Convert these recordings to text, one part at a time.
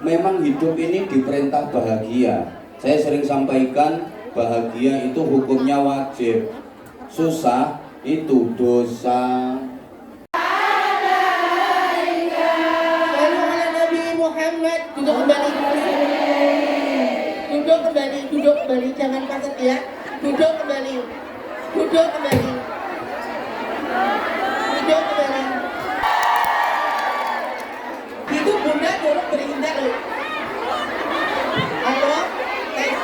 Memang hidup ini diperintah bahagia. Saya sering sampaikan bahagia itu hukumnya wajib, susah itu dosa. Duduk kembali, jangan pasat ya. Duduk kembali. Itu bunda dulu berindah loh. Halo, tes.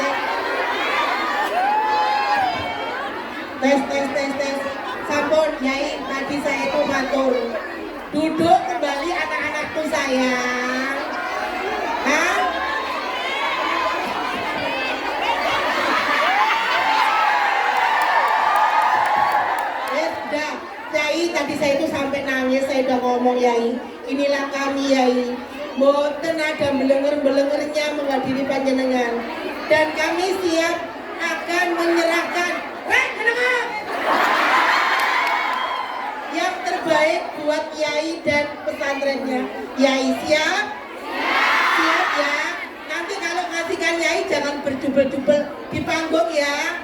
Sampun, Yai, tadi saya itu matur. Duduk kembali anak-anakku sayang. Hah? Yai, tadi saya itu sampai nangis, saya udah ngomong Yai, inilah kami Yai, boten ada belenger-belengernya menghadiri panjenengan, dan kami siap akan menyerahkan yang terbaik buat Yai dan pesantrennya. Yai siap? Siap ya. Nanti kalau ngasihkan Yai jangan berjubel-jubel di panggung ya.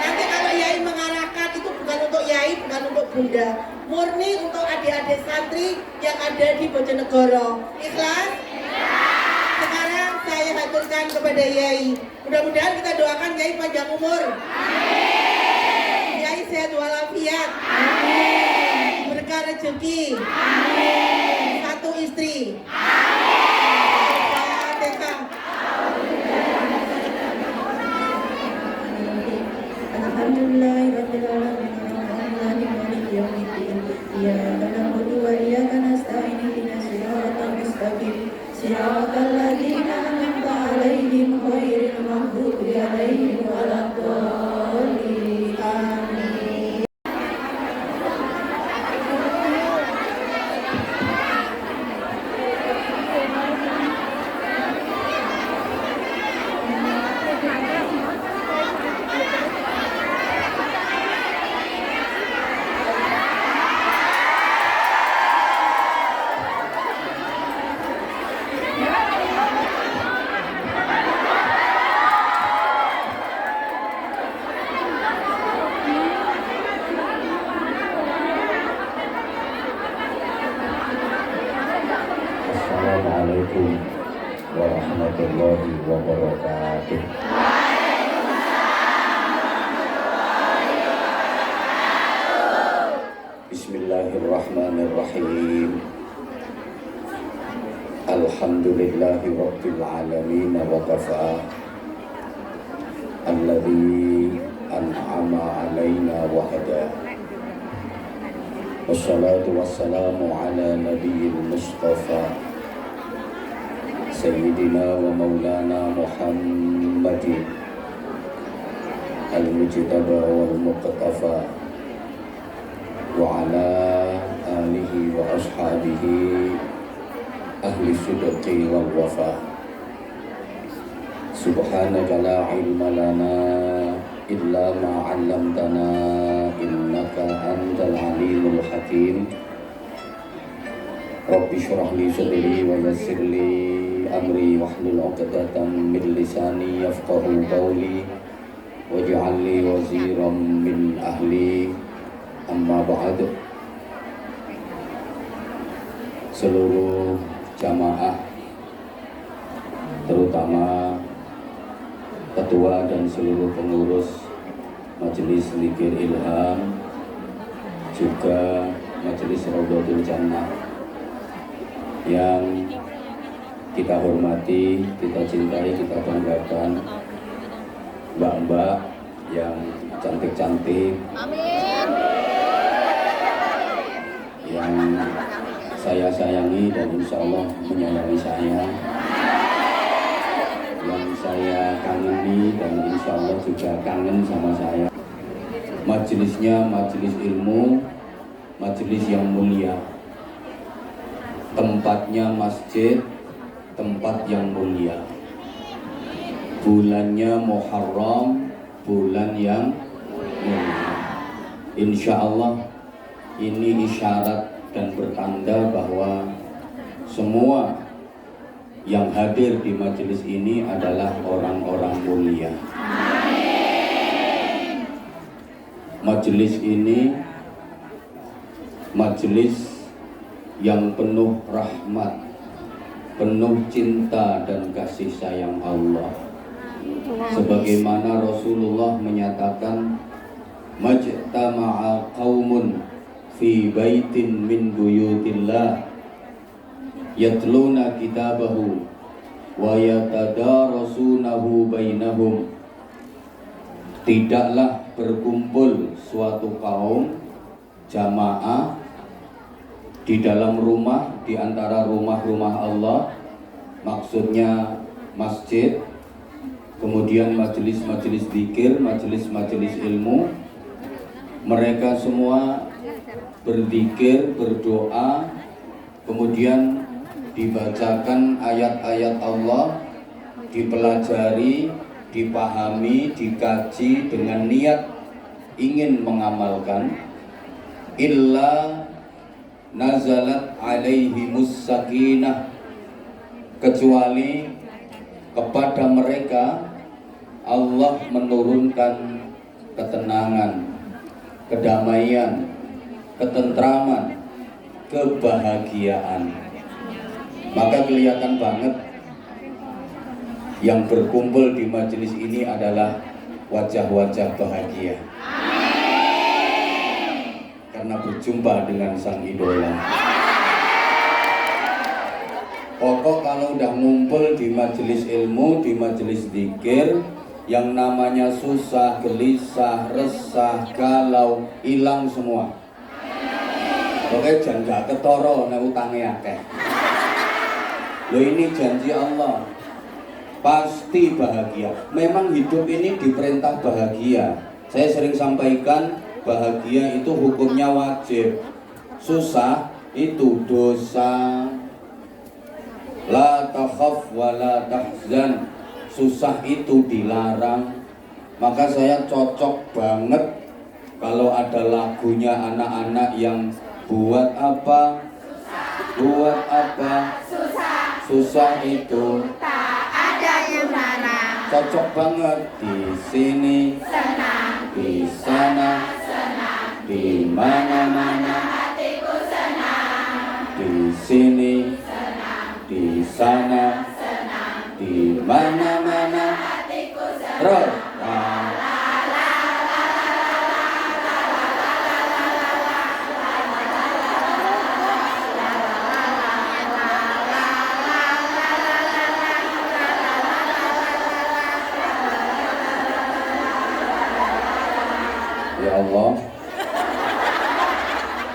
Nanti kalau Yai mengarahkan itu bukan untuk Yai, bukan untuk Bunda, murni untuk adik-adik santri yang ada di Bojonegoro. Ikhlas? Sekarang saya haturkan kepada Yai. Mudah-mudahan kita doakan Yai panjang umur. Amin. Yai sehat walafiat. Amin. Berkah rezeki. Amin. Satu istri. Amin. Fatihah. Alhamdulillahirabbil alamin arrahmanir rahim yaumiddin iyyaka na'budu wa iyyaka nasta'in ihdinas siratal mustaqim siratal ladzina an'amta 'alaihim ghairil maghdubi 'alaihim waladdallin amin. Assalamualaikum warahmatullahi wabarakatuh. Bismillahirrahmanirrahim. Alhamdulillahi rabbil alamin wa kafa. Alladzi an'ama 'alaina wa hada. Wassalatu wassalamu ala nabiyil mustafa Sayyidina wa maulana Muhammadin al-mujtaba wal muqtafa wa ala alihi wa ashabihi ahli sidqi wal wafa. Subhanaka la ilma lana illa ma 'allamtana innaka antal alimul hakim. Rabbi shrah li sadri wa yassir li amri wahlul 'uqdatam min lisani yafqahu qawli waj'al li waziran min ahli. Amma ba'd. Seluruh jamaah, terutama ketua dan seluruh pengurus Majelis Zikir Ilham, juga Majelis Raudhatul Jannah yang kita hormati, kita cintai, kita banggakan, mbak-mbak yang cantik-cantik, yang saya sayangi dan insya Allah menyayangi saya, yang saya kangeni dan insya Allah juga kangen sama saya. Majelisnya majelis ilmu, majelis yang mulia, tempatnya masjid, tempat yang mulia, bulannya Muharram, bulan yang mulia. Insya Allah ini isyarat dan bertanda bahwa semua Yang hadir di majelis ini adalah orang-orang mulia. Majelis ini majelis yang penuh rahmat, penuh cinta dan kasih sayang Allah. Sebagaimana Rasulullah menyatakan, majtama'a qaumun fi baitin min buyutillah yatluna kitabahu wa yatadarasunahu bainahum. Tidaklah berkumpul suatu kaum jamaah di dalam rumah, di antara rumah-rumah Allah, maksudnya masjid, kemudian majelis-majelis zikir, majelis-majelis ilmu. Mereka semua berzikir, berdoa, kemudian dibacakan ayat-ayat Allah, dipelajari, dipahami, dikaji dengan niat ingin mengamalkan. Illa nazalat alaihimus sakinah, kecuali kepada mereka Allah menurunkan ketenangan, kedamaian, ketentraman, kebahagiaan. Maka kelihatan banget yang berkumpul di majelis ini adalah wajah-wajah bahagia. Karena berjumpa dengan sang idola. Pokok kalau udah ngumpul di majelis ilmu, di majelis zikir, yang namanya susah, gelisah, resah, galau, hilang semua. Pokoknya jangan gak ketoro nek utange akeh. Loh, ini janji Allah, pasti bahagia. Memang hidup ini diperintah bahagia. Saya sering sampaikan, bahagia itu hukumnya wajib, susah itu dosa. La takhaf wa la tahzan, susah itu dilarang. Maka saya cocok banget kalau ada lagunya anak-anak yang buat apa, buat apa, susah itu tak ada yang larang. Cocok banget. Di sini Senang, di sana senang, di mana-mana, hatiku senang. di sini Senang, di sana senang, di mana-mana. hatiku senang. Terus ya Allah,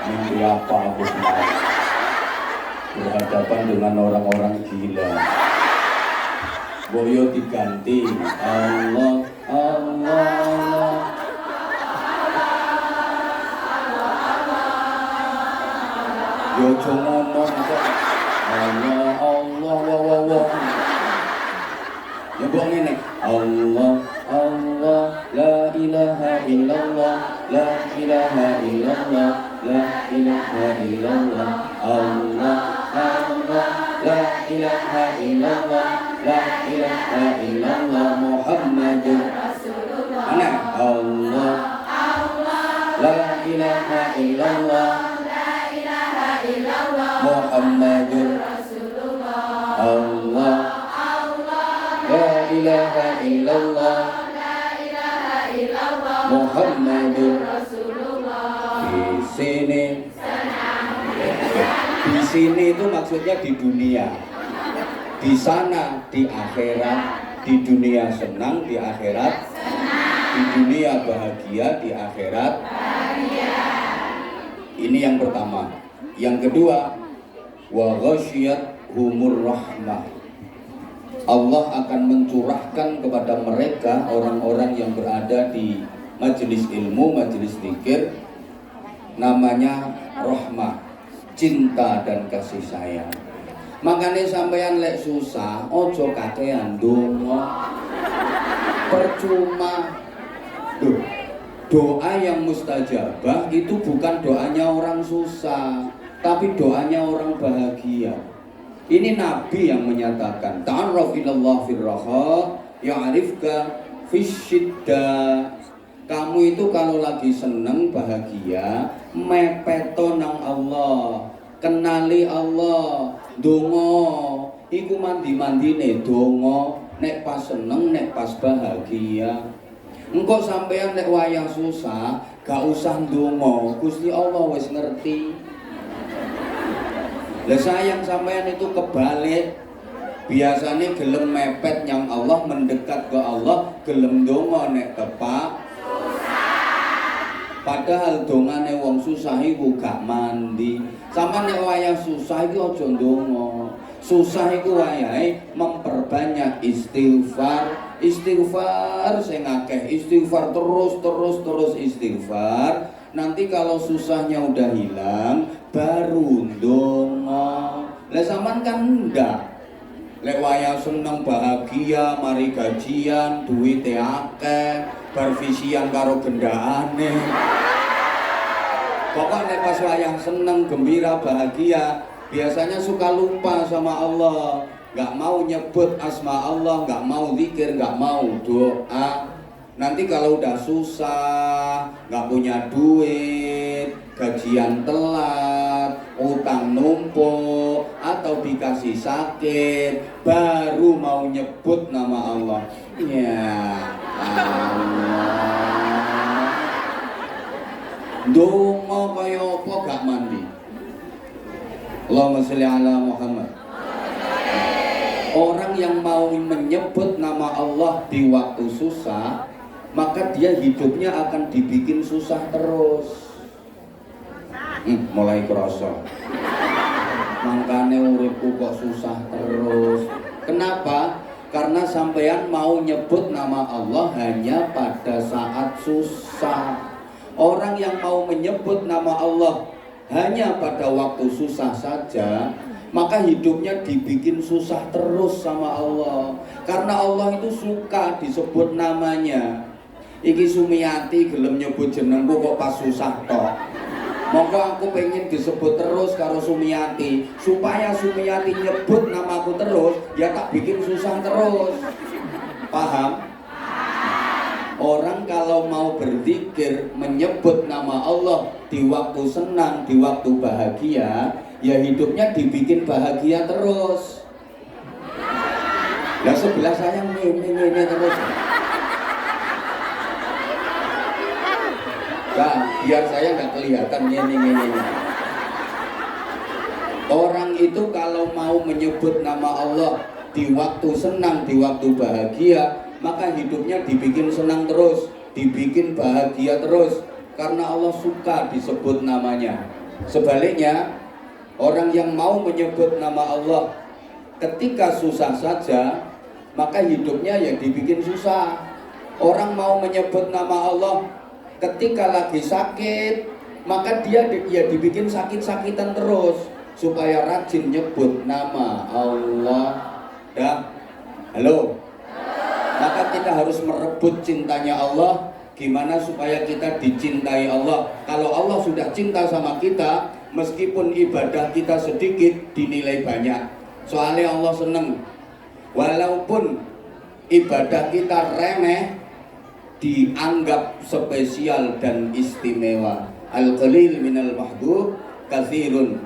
mimpi apa aku semalam berhadapan dengan orang-orang gila. Boyo diganti Allah, Allah, yo ngomong kok Allah, Allah, wah, wah. Ya mbok ngene, Allah, Allah, la ilaha illallah, la ilaha illallah, la ilaha illallah, Allah, Allah, la ilaha illallah, la ilaha illallah, Muhammadur Rasulullah. Mana? Allah, la ilaha illallah, La ilaha illallah, Muhammadur Rasulullah. Allah, la ilaha illallah, La ilaha illallah, Muhammadur. Rasulullah. Di sini, di sini itu maksudnya di dunia, di sana di akhirat. Di dunia senang, di akhirat di dunia bahagia, di akhirat bahagia. Ini yang pertama. Yang kedua, wa ghasyiyat humur rahmah, Allah akan mencurahkan kepada mereka orang-orang yang berada di majelis ilmu, majelis zikir, namanya rahmah, cinta dan kasih sayang. Makanya sampeyan lek susah, ojo kakean donga. Percuma. Duh, doa yang mustajabah itu bukan doanya orang susah, tapi doanya orang bahagia. Ini Nabi yang menyatakan, ta'arraf ilallah firraha ya'rifka fisyidda. Kamu itu kalau lagi seneng bahagia, mepeto nang Allah, kenali Allah, dongo, iku mandi-mandine dongo, nek pas seneng, nek pas bahagia. Engkau sampean nek wayah susah, gak usah dongo, Gusti Allah wis ngerti. Lah sayang sampean itu kebalik. Biasanya gelem mepet yang Allah, mendekat ke Allah, gelem dongo nek tepak. Padahal dongane wong susah iku gak mandi. Sampeyan nek wayah susah iki aja ndonga. Susah iku wayahe memperbanyak istighfar. Istighfar sing akeh, istighfar terus istighfar. Nanti kalau susahnya udah hilang, baru ndonga. Lah sampean kan enggak. Lek wayah seneng bahagia, mari gajian, duwite akeh, barvisian karo gendakane. Pokoknya pas wayah seneng, gembira, bahagia, biasanya suka lupa sama Allah, gak mau nyebut asma Allah, gak mau zikir, gak mau doa. Nanti kalau udah susah, gak punya duit, gajian telat, utang numpuk, atau dikasih sakit, baru mau nyebut nama Allah. Ya Allah, dongo kaya apa gak mandi. Allahumma sholli ala Muhammad. Orang yang mau menyebut nama Allah di waktu susah, maka dia hidupnya akan dibikin susah terus. Mulai kerasa. Makanya uripku kok susah terus. Kenapa? Karena sampean mau nyebut nama Allah hanya pada saat susah. Orang yang mau menyebut nama Allah hanya pada waktu susah saja, maka hidupnya dibikin susah terus sama Allah. Karena Allah itu suka disebut namanya. Iki Sumiati gelem nyebut jenengku kok pas susah tok. Maka aku pengen disebut terus karo Sumiati, supaya Sumiati nyebut namaku terus, ya tak bikin susah terus. Paham? Orang kalau mau berzikir, menyebut nama Allah di waktu senang, di waktu bahagia, ya hidupnya dibikin bahagia terus. Lah sebelah saya ngene terus. Nah, biar saya nggak kelihatan ngene. Orang itu kalau mau menyebut nama Allah di waktu senang, di waktu bahagia, maka hidupnya dibikin senang terus, dibikin bahagia terus, karena Allah suka disebut namanya. Sebaliknya, orang yang mau menyebut nama Allah ketika susah saja, maka hidupnya ya dibikin susah. Orang mau menyebut nama Allah ketika lagi sakit, maka dia ya dibikin sakit-sakitan terus, supaya rajin nyebut nama Allah. Dah, halo. Maka kita harus merebut cintanya Allah. Gimana supaya kita dicintai Allah? Kalau Allah sudah cinta sama kita, meskipun ibadah kita sedikit dinilai banyak. Soalnya Allah seneng. Walaupun ibadah kita remeh, dianggap spesial dan istimewa. Al-qalil minal mahbub katsirun.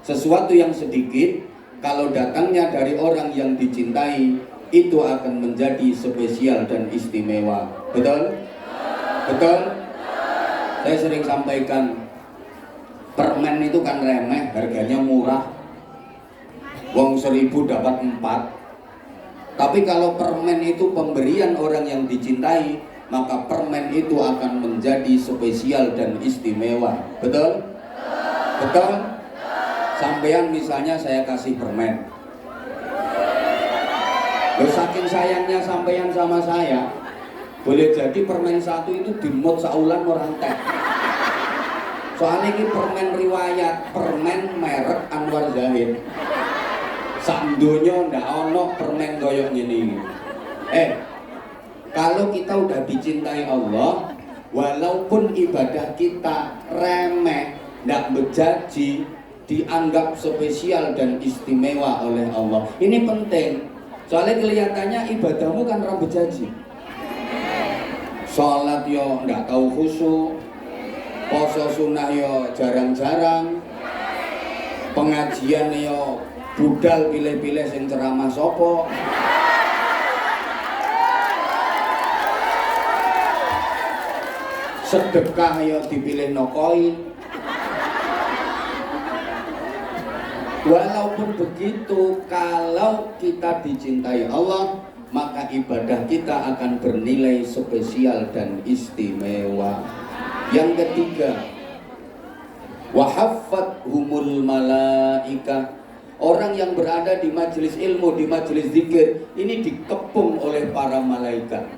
Sesuatu yang sedikit kalau datangnya dari orang yang dicintai, itu akan menjadi spesial dan istimewa. Betul? Betul? Saya sering sampaikan, permen itu kan remeh, harganya murah. Wong 1000 dapat 4. Tapi kalau permen itu pemberian orang yang dicintai, maka permen itu akan menjadi spesial dan istimewa. Betul? Betul? Sampean misalnya saya kasih permen. Loh, saking sayangnya sampean sama saya, boleh jadi permen satu itu dimut saulan orang teh. Soalnya ini permen riwayat, permen merek Anwar Zahid. Sandonya ndak ono permen koyok gini. Kalau kita udah dicintai Allah, walaupun ibadah kita remeh, ndak bejaji, dianggap spesial dan istimewa oleh Allah. Ini penting, soalnya kelihatannya ibadahmu kan rambut jaji. Sholat yo nggak tahu khusyuk, poso sunnah yo jarang-jarang, pengajian yo budal pilih-pilih sing ceramah sopo, sedekah yo dipilih nokoi. Walaupun begitu, kalau kita dicintai Allah, maka ibadah kita akan bernilai spesial dan istimewa. Yang ketiga, wahafathumul malaikah. Orang yang berada di majelis ilmu, di majelis zikir, ini dikepung oleh para malaikat.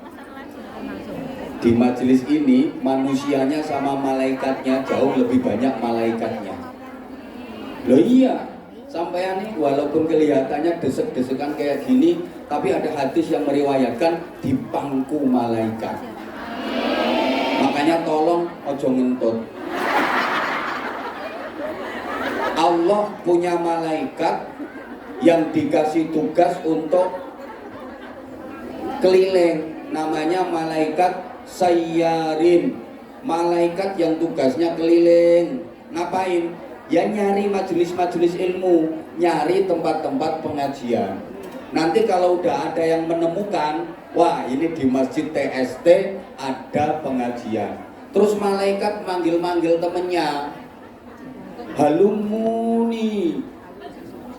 Di majelis ini manusianya sama malaikatnya jauh lebih banyak malaikatnya. Loh iya, sampean nih walaupun kelihatannya desek-desekan kayak gini, tapi ada hadis yang meriwayatkan di pangku malaikat. Makanya tolong ojo ngentut. Allah punya malaikat yang dikasih tugas untuk keliling, namanya malaikat sayyarin. Malaikat yang tugasnya keliling. Ngapain? Ya nyari majelis-majelis ilmu, nyari tempat-tempat pengajian. Nanti kalau udah ada yang menemukan, wah ini di masjid TST ada pengajian. Terus malaikat manggil-manggil temennya, halumuni,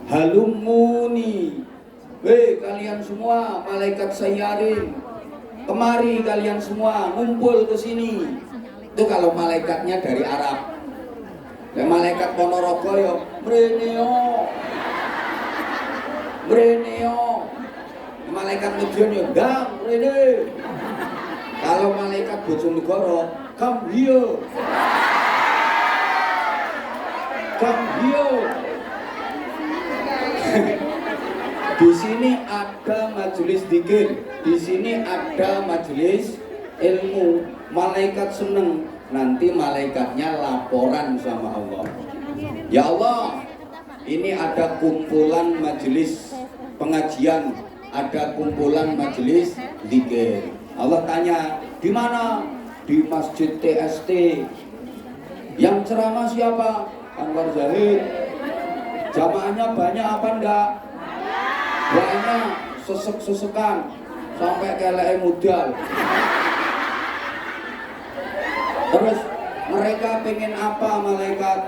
halumuni. Weh kalian semua malaikat sayyarin, kemari kalian semua ngumpul ke sini. Itu kalau malaikatnya dari Arab. Malaikat Ponorogo yo mreneo, mreneo. Malaikat Medion yo ndang mrene. Kalau malaikat Bojonegoro, come here, come here. Di sini ada majelis zikir, di sini ada majelis ilmu. Malaikat seneng, nanti malaikatnya laporan sama Allah. Ya Allah, ini ada kumpulan majelis pengajian, ada kumpulan majelis zikir. Allah tanya, di mana? Di masjid TST. Yang ceramah siapa? Anwar Zahid. Jamaahnya banyak apa enggak? Banyak, sesek-sesekan sampai kelek modal. Terus mereka pengen apa malaikat?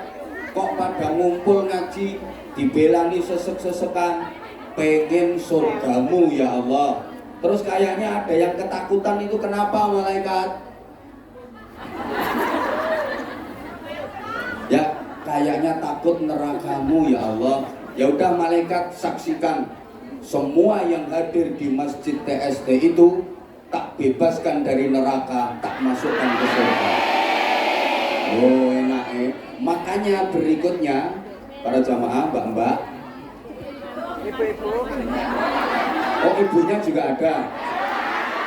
Kok pada ngumpul ngaji, dibelani sesek-sesekan, pengen surgamu ya Allah. Terus kayaknya ada yang ketakutan, itu kenapa malaikat? Ya kayaknya takut nerakamu ya Allah. Ya udah malaikat saksikan, semua yang hadir di masjid TST itu tak bebaskan dari neraka, tak masukkan ke surga. Oh enak Makanya berikutnya para jamaah, mbak-mbak, ibu-ibu, oh ibunya juga ada.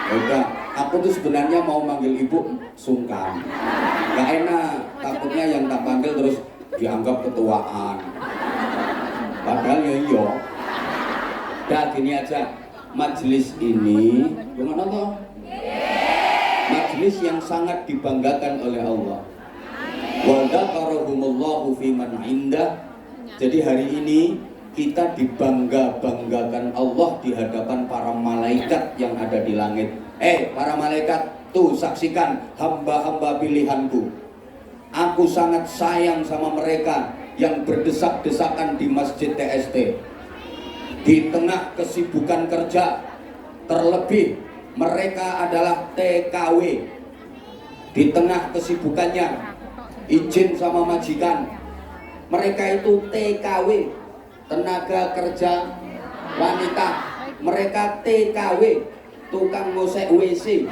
Ya udah, aku tuh sebenarnya mau manggil ibu sungkan, gak enak, takutnya yang tak panggil terus dianggap ketuaan. Padahal ya iya. Dah gini aja, majelis ini gimana toh? Majelis yang sangat dibanggakan oleh Allah. Wa dzakarahumullahu fi man indah. Jadi hari ini kita dibangga-banggakan Allah di hadapan para malaikat yang ada di langit. Para malaikat, tuh saksikan hamba-hamba pilihanku. Aku sangat sayang sama mereka yang berdesak-desakan di masjid TST. Di tengah kesibukan kerja, terlebih mereka adalah TKW. Di tengah kesibukannya, izin sama majikan, mereka itu TKW, tenaga kerja wanita. Mereka TKW, tukang ngosek WC.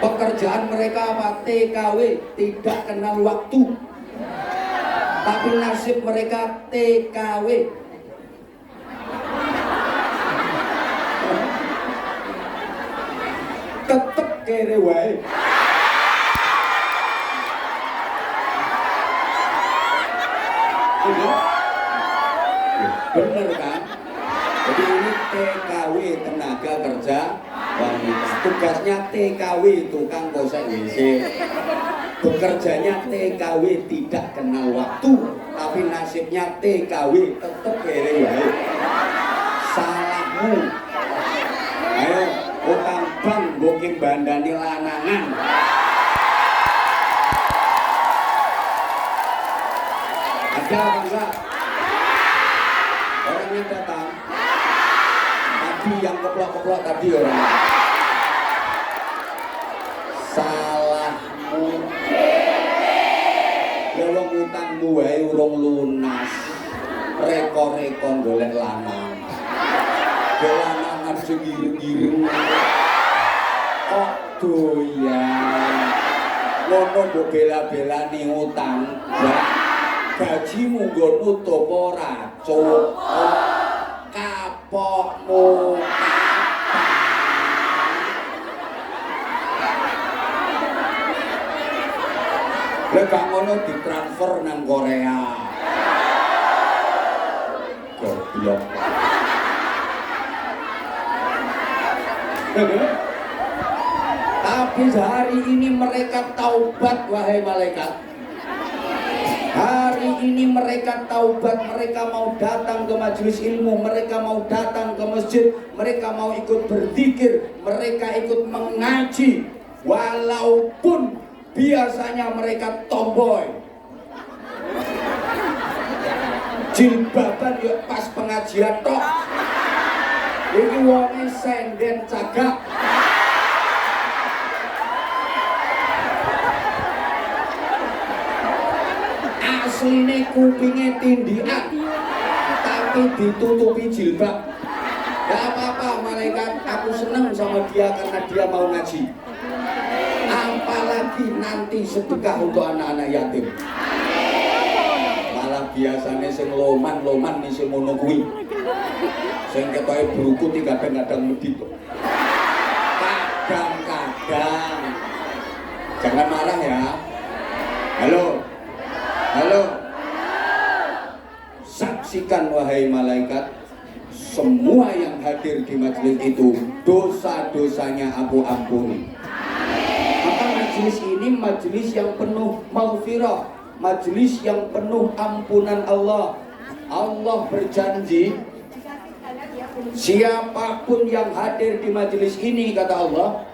Pekerjaan mereka apa? TKW, tidak kenal waktu. Tapi nasib mereka TKW. Tetep kere wae. Bener kan? Jadi ini TKW tenaga kerja wanita. Tugasnya TKW tukang gosek WC. Bekerjanya TKW tidak kenal waktu, tapi nasibnya TKW tetep kere wae. Salahmu. Ayo, utang bank booking bandani lanangan. Ada apa enggak? Orangnya datang. Tadi yang keplok-keplok tadi orang. Salahmu. Ya wong utangmu wae urung lunas. Reko-reko golek lanang. Lanangan sing ireng-ireng. Kok doyan. Ngono mbok bela-belani utang. Gajimu nggo nutup ora cukup. Kapokmu lha gak ngono ditransfer nang Korea. Goblok. Tapi hari ini mereka taubat wahai malaikat. Hari ini mereka taubat, mereka mau datang ke majelis ilmu, mereka mau datang ke masjid, mereka mau ikut berzikir, mereka ikut mengaji. Walaupun biasanya mereka tomboy. Jilbaban ya pas pengajian tok. Ini wonge senden cagak. Asline kupingnya tindian, tapi ditutupi jilbab. Gak apa-apa malaikat, aku senang sama dia karena dia mau ngaji. Apalagi nanti sedekah untuk anak-anak yatim. Malah biasanya sing loman nih sing ngono kuwi. Sing ketoke bruku kadang-kadang medhit. Kadang-kadang. Jangan marah ya. Halo. Saksikan wahai malaikat, semua yang hadir di majelis itu dosa-dosanya aku ampuni. Maka majelis ini majelis yang penuh maghfirah, majelis yang penuh ampunan Allah. Allah berjanji, siapapun yang hadir di majelis ini kata Allah,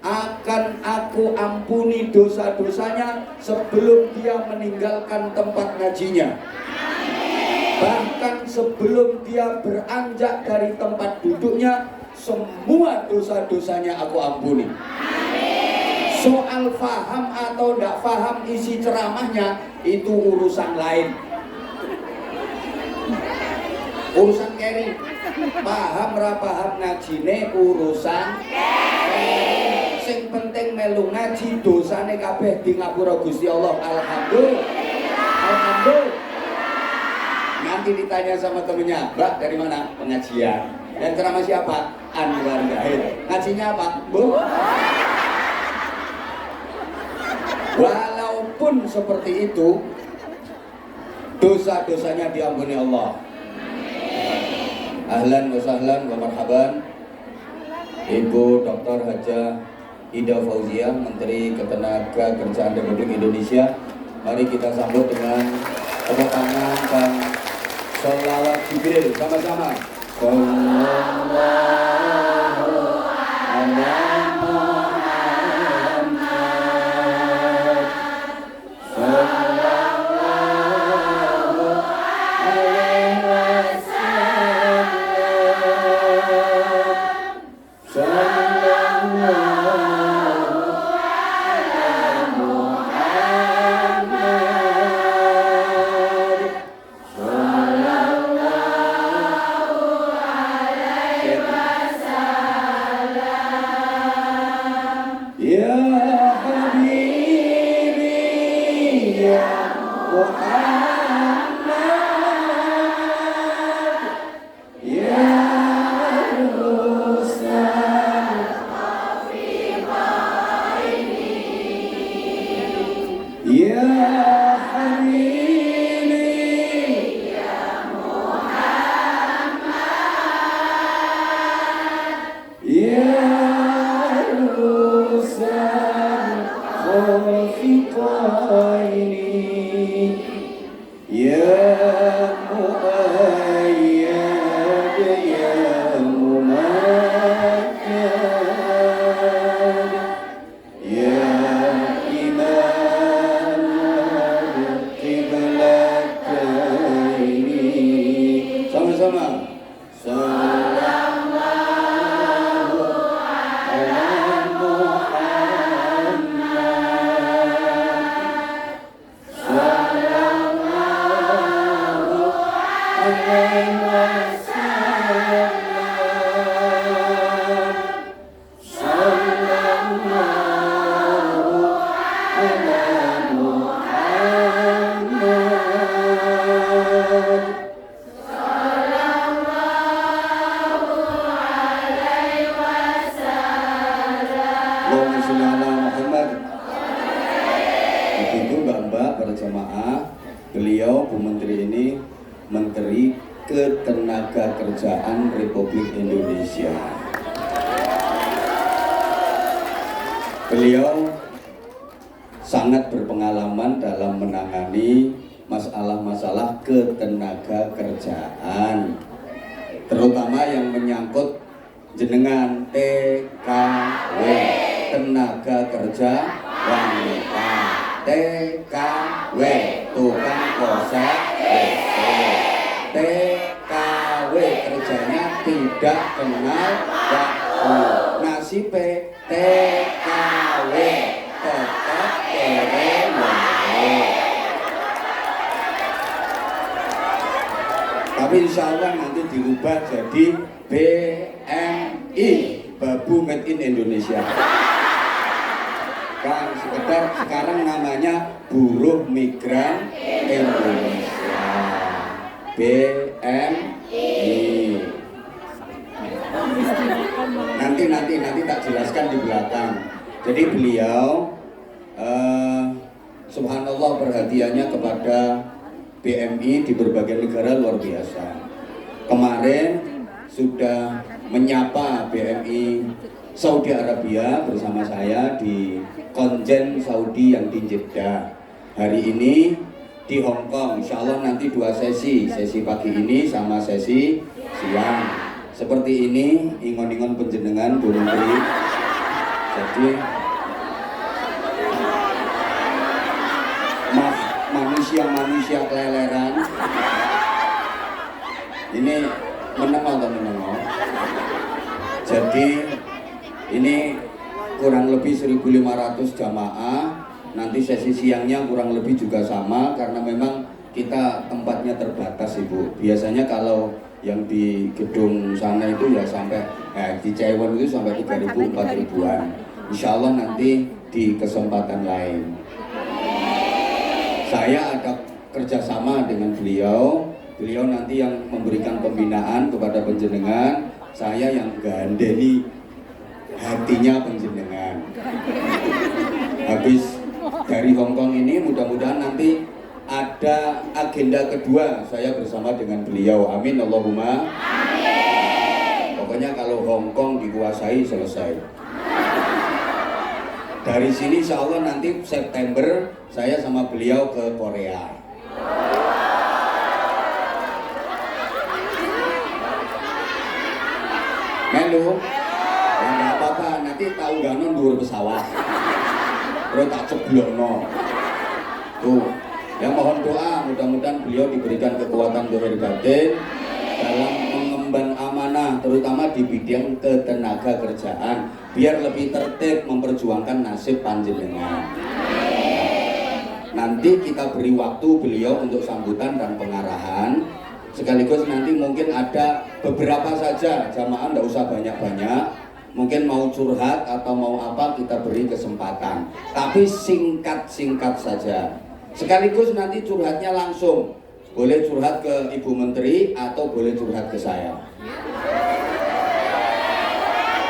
akan aku ampuni dosa-dosanya sebelum dia meninggalkan tempat ngajinya. Bahkan sebelum dia beranjak dari tempat duduknya, semua dosa-dosanya aku ampuni. Soal faham atau tidak faham isi ceramahnya, itu urusan lain. Urusan keri. Paham ra paham ngajine urusan keri. Sing penting melu ngaji, dosane kabeh di ngapura Gusti Allah. Alhamdulillah. Nanti ditanya sama temennya, Mbak dari mana? Pengajian. Dan ceramah siapa? Anwar Zahid. Ngajinya apa? Bu? Walaupun seperti itu, dosa-dosanya diampuni Allah. Ahlan wa sahlan wa marhaban Ibu Dr. Haja Ida Fauziah, Menteri Ketenagakerjaan Republik Indonesia. Mari kita sambut dengan tepuk tangan dan sholawat Jibril sama-sama. Sallallahu ala Muhammad. Sallallahu alaihi wasallam. sama-sama. Sallallahu ala Muhammad. Sallallahu alaihi wasallam. Sallallahu ala Muhammad. Allahumma sholli ala Muhammad. Ibu-ibu, mbak-mbak, para jamaah, beliau Bu Menteri ini Menteri Ketenagakerjaan Republik Indonesia. Beliau sangat berpengalaman dalam menangani masalah-masalah ketenagakerjaan, terutama yang menyangkut jenengan TKW, tenaga kerja wanita, TKW, tukang kosek WC, TKW kerjanya tidak kenal waktu, nasib TKW tetap kerewe. Tapi insya Allah nanti diubah jadi BMI, Babu Made in Indonesia. Kan sekarang namanya Buruh Migran Indonesia, BMI. Nanti tak jelaskan di belakang. Jadi beliau subhanallah perhatiannya kepada BMI di berbagai negara luar biasa. Kemarin sudah menyapa BMI Saudi Arabia bersama saya di konjen Saudi yang di Jeddah. Hari ini di Hong Kong, insya Allah nanti 2 sesi pagi ini sama sesi siang. Seperti ini ingon-ingon penjenengan Bu Menteri. Jadi manusia keleleran ini menengok atau menengok. Jadi ini kurang lebih 1.500 jamaah. Nanti sesi siangnya kurang lebih juga sama karena memang kita tempatnya terbatas Ibu. Biasanya kalau yang di gedung sana itu ya sampai di Cewon itu sampai 3.000 4.000-an. Insya Allah nanti di kesempatan lain. Saya ada kerjasama dengan beliau nanti yang memberikan pembinaan kepada penjenengan, saya yang gandeni hatinya penjenengan. Habis dari Hong Kong ini mudah-mudahan nanti ada agenda kedua saya bersama dengan beliau. Amin Allahumma. Amin. Pokoknya kalau Hong Kong dikuasai selesai. Dari sini insya Allah nanti September saya sama beliau ke Korea. Melu, ya nggak apa-apa, nanti tahu ganon dhuwur pesawat. Terus tak ceblokno. Tuh, ya mohon doa mudah-mudahan beliau diberikan kekuatan zahir batin dalam mengemban amanah, terutama di bidang ketenagakerjaan, biar lebih tertib memperjuangkan nasib panjenengan. Nanti kita beri waktu beliau untuk sambutan dan pengarahan. Sekaligus nanti mungkin ada beberapa saja jamaah, tidak usah banyak-banyak. Mungkin mau curhat atau mau apa kita beri kesempatan. Tapi singkat-singkat saja. Sekaligus nanti curhatnya langsung. Boleh curhat ke Ibu Menteri atau boleh curhat ke saya.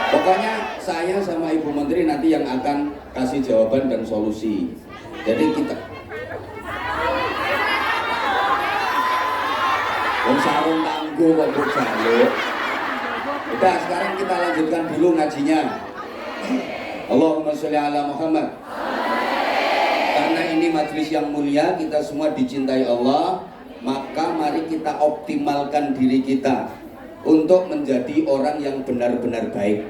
Pokoknya saya sama Ibu Menteri nanti yang akan kasih jawaban dan solusi. Jadi kita sarung tangguh kok jaluk. Udah, sekarang kita lanjutkan dulu ngajinya. Allahumma sholli ala Muhammad. Karena ini majelis yang mulia, kita semua dicintai Allah, maka mari kita optimalkan diri kita untuk menjadi orang yang benar-benar baik.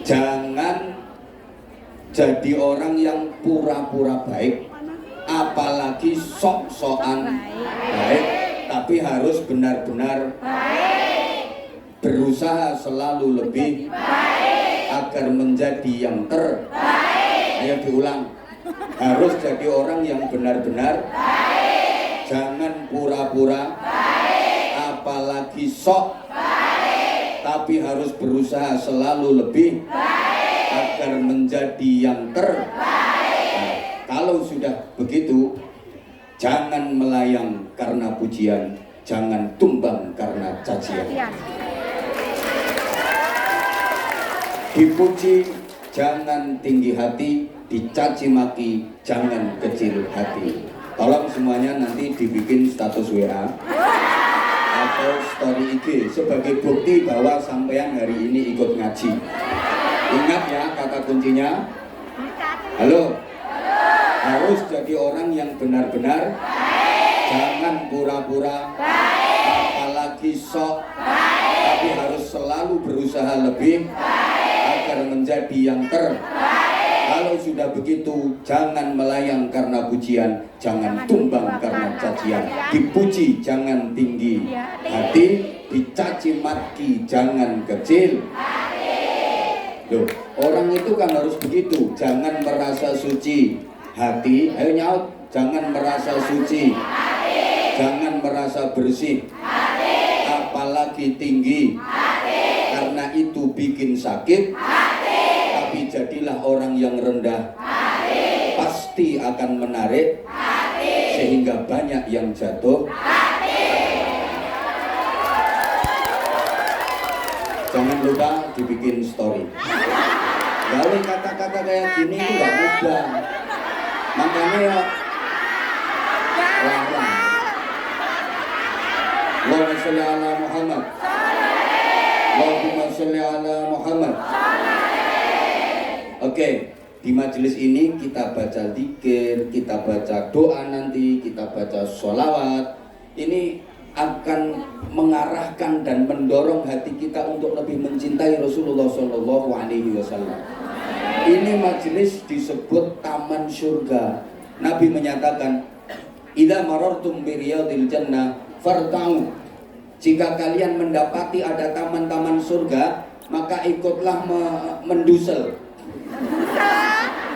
Jangan jadi orang yang pura-pura baik, apalagi sok-sokan baik, tapi harus benar-benar berusaha selalu lebih agar menjadi yang terbaik. Ayo diulang, harus jadi orang yang benar-benar jangan pura-pura, apalagi sok, tapi harus berusaha selalu lebih agar menjadi yang terbaik. Kalau sudah begitu, jangan melayang karena pujian, jangan tumbang karena cacian. Dipuji jangan tinggi hati, dicaci maki jangan kecil hati. Tolong semuanya nanti dibikin status WA atau story IG sebagai bukti bahwa sampean hari ini ikut ngaji. Ingat ya kata kuncinya. Halo. Harus jadi orang yang benar-benar, jangan pura-pura, apalagi sok, tapi harus selalu berusaha lebih agar menjadi yang terbaik. Kalau sudah begitu, jangan melayang karena pujian, jangan tumbang karena cacian. Dipuji jangan tinggi hati, dicaci maki jangan kecil. Loh, orang itu kan harus begitu, jangan merasa suci hati, ayo nyaut, jangan merasa suci, jangan merasa bersih, apalagi tinggi, karena itu bikin sakit. Tapi jadilah orang yang rendah, pasti akan menarik, sehingga banyak yang jatuh. Jangan lupa dibikin story. Gawe kata-kata kayak gini itu gak mudah. Makanya ya larang. Allahumma sholli ala Muhammad. Allahumma sholli ala Muhammad. Oke, di majelis ini kita baca zikir, kita baca doa nanti, kita baca sholawat. Ini akan mengarahkan dan mendorong hati kita untuk lebih mencintai Rasulullah SAW. Ini majelis disebut taman surga. Nabi menyatakan, idza marartum bi riyadil jannah farta'u. Jika kalian mendapati ada taman-taman surga, maka ikutlah mendusel.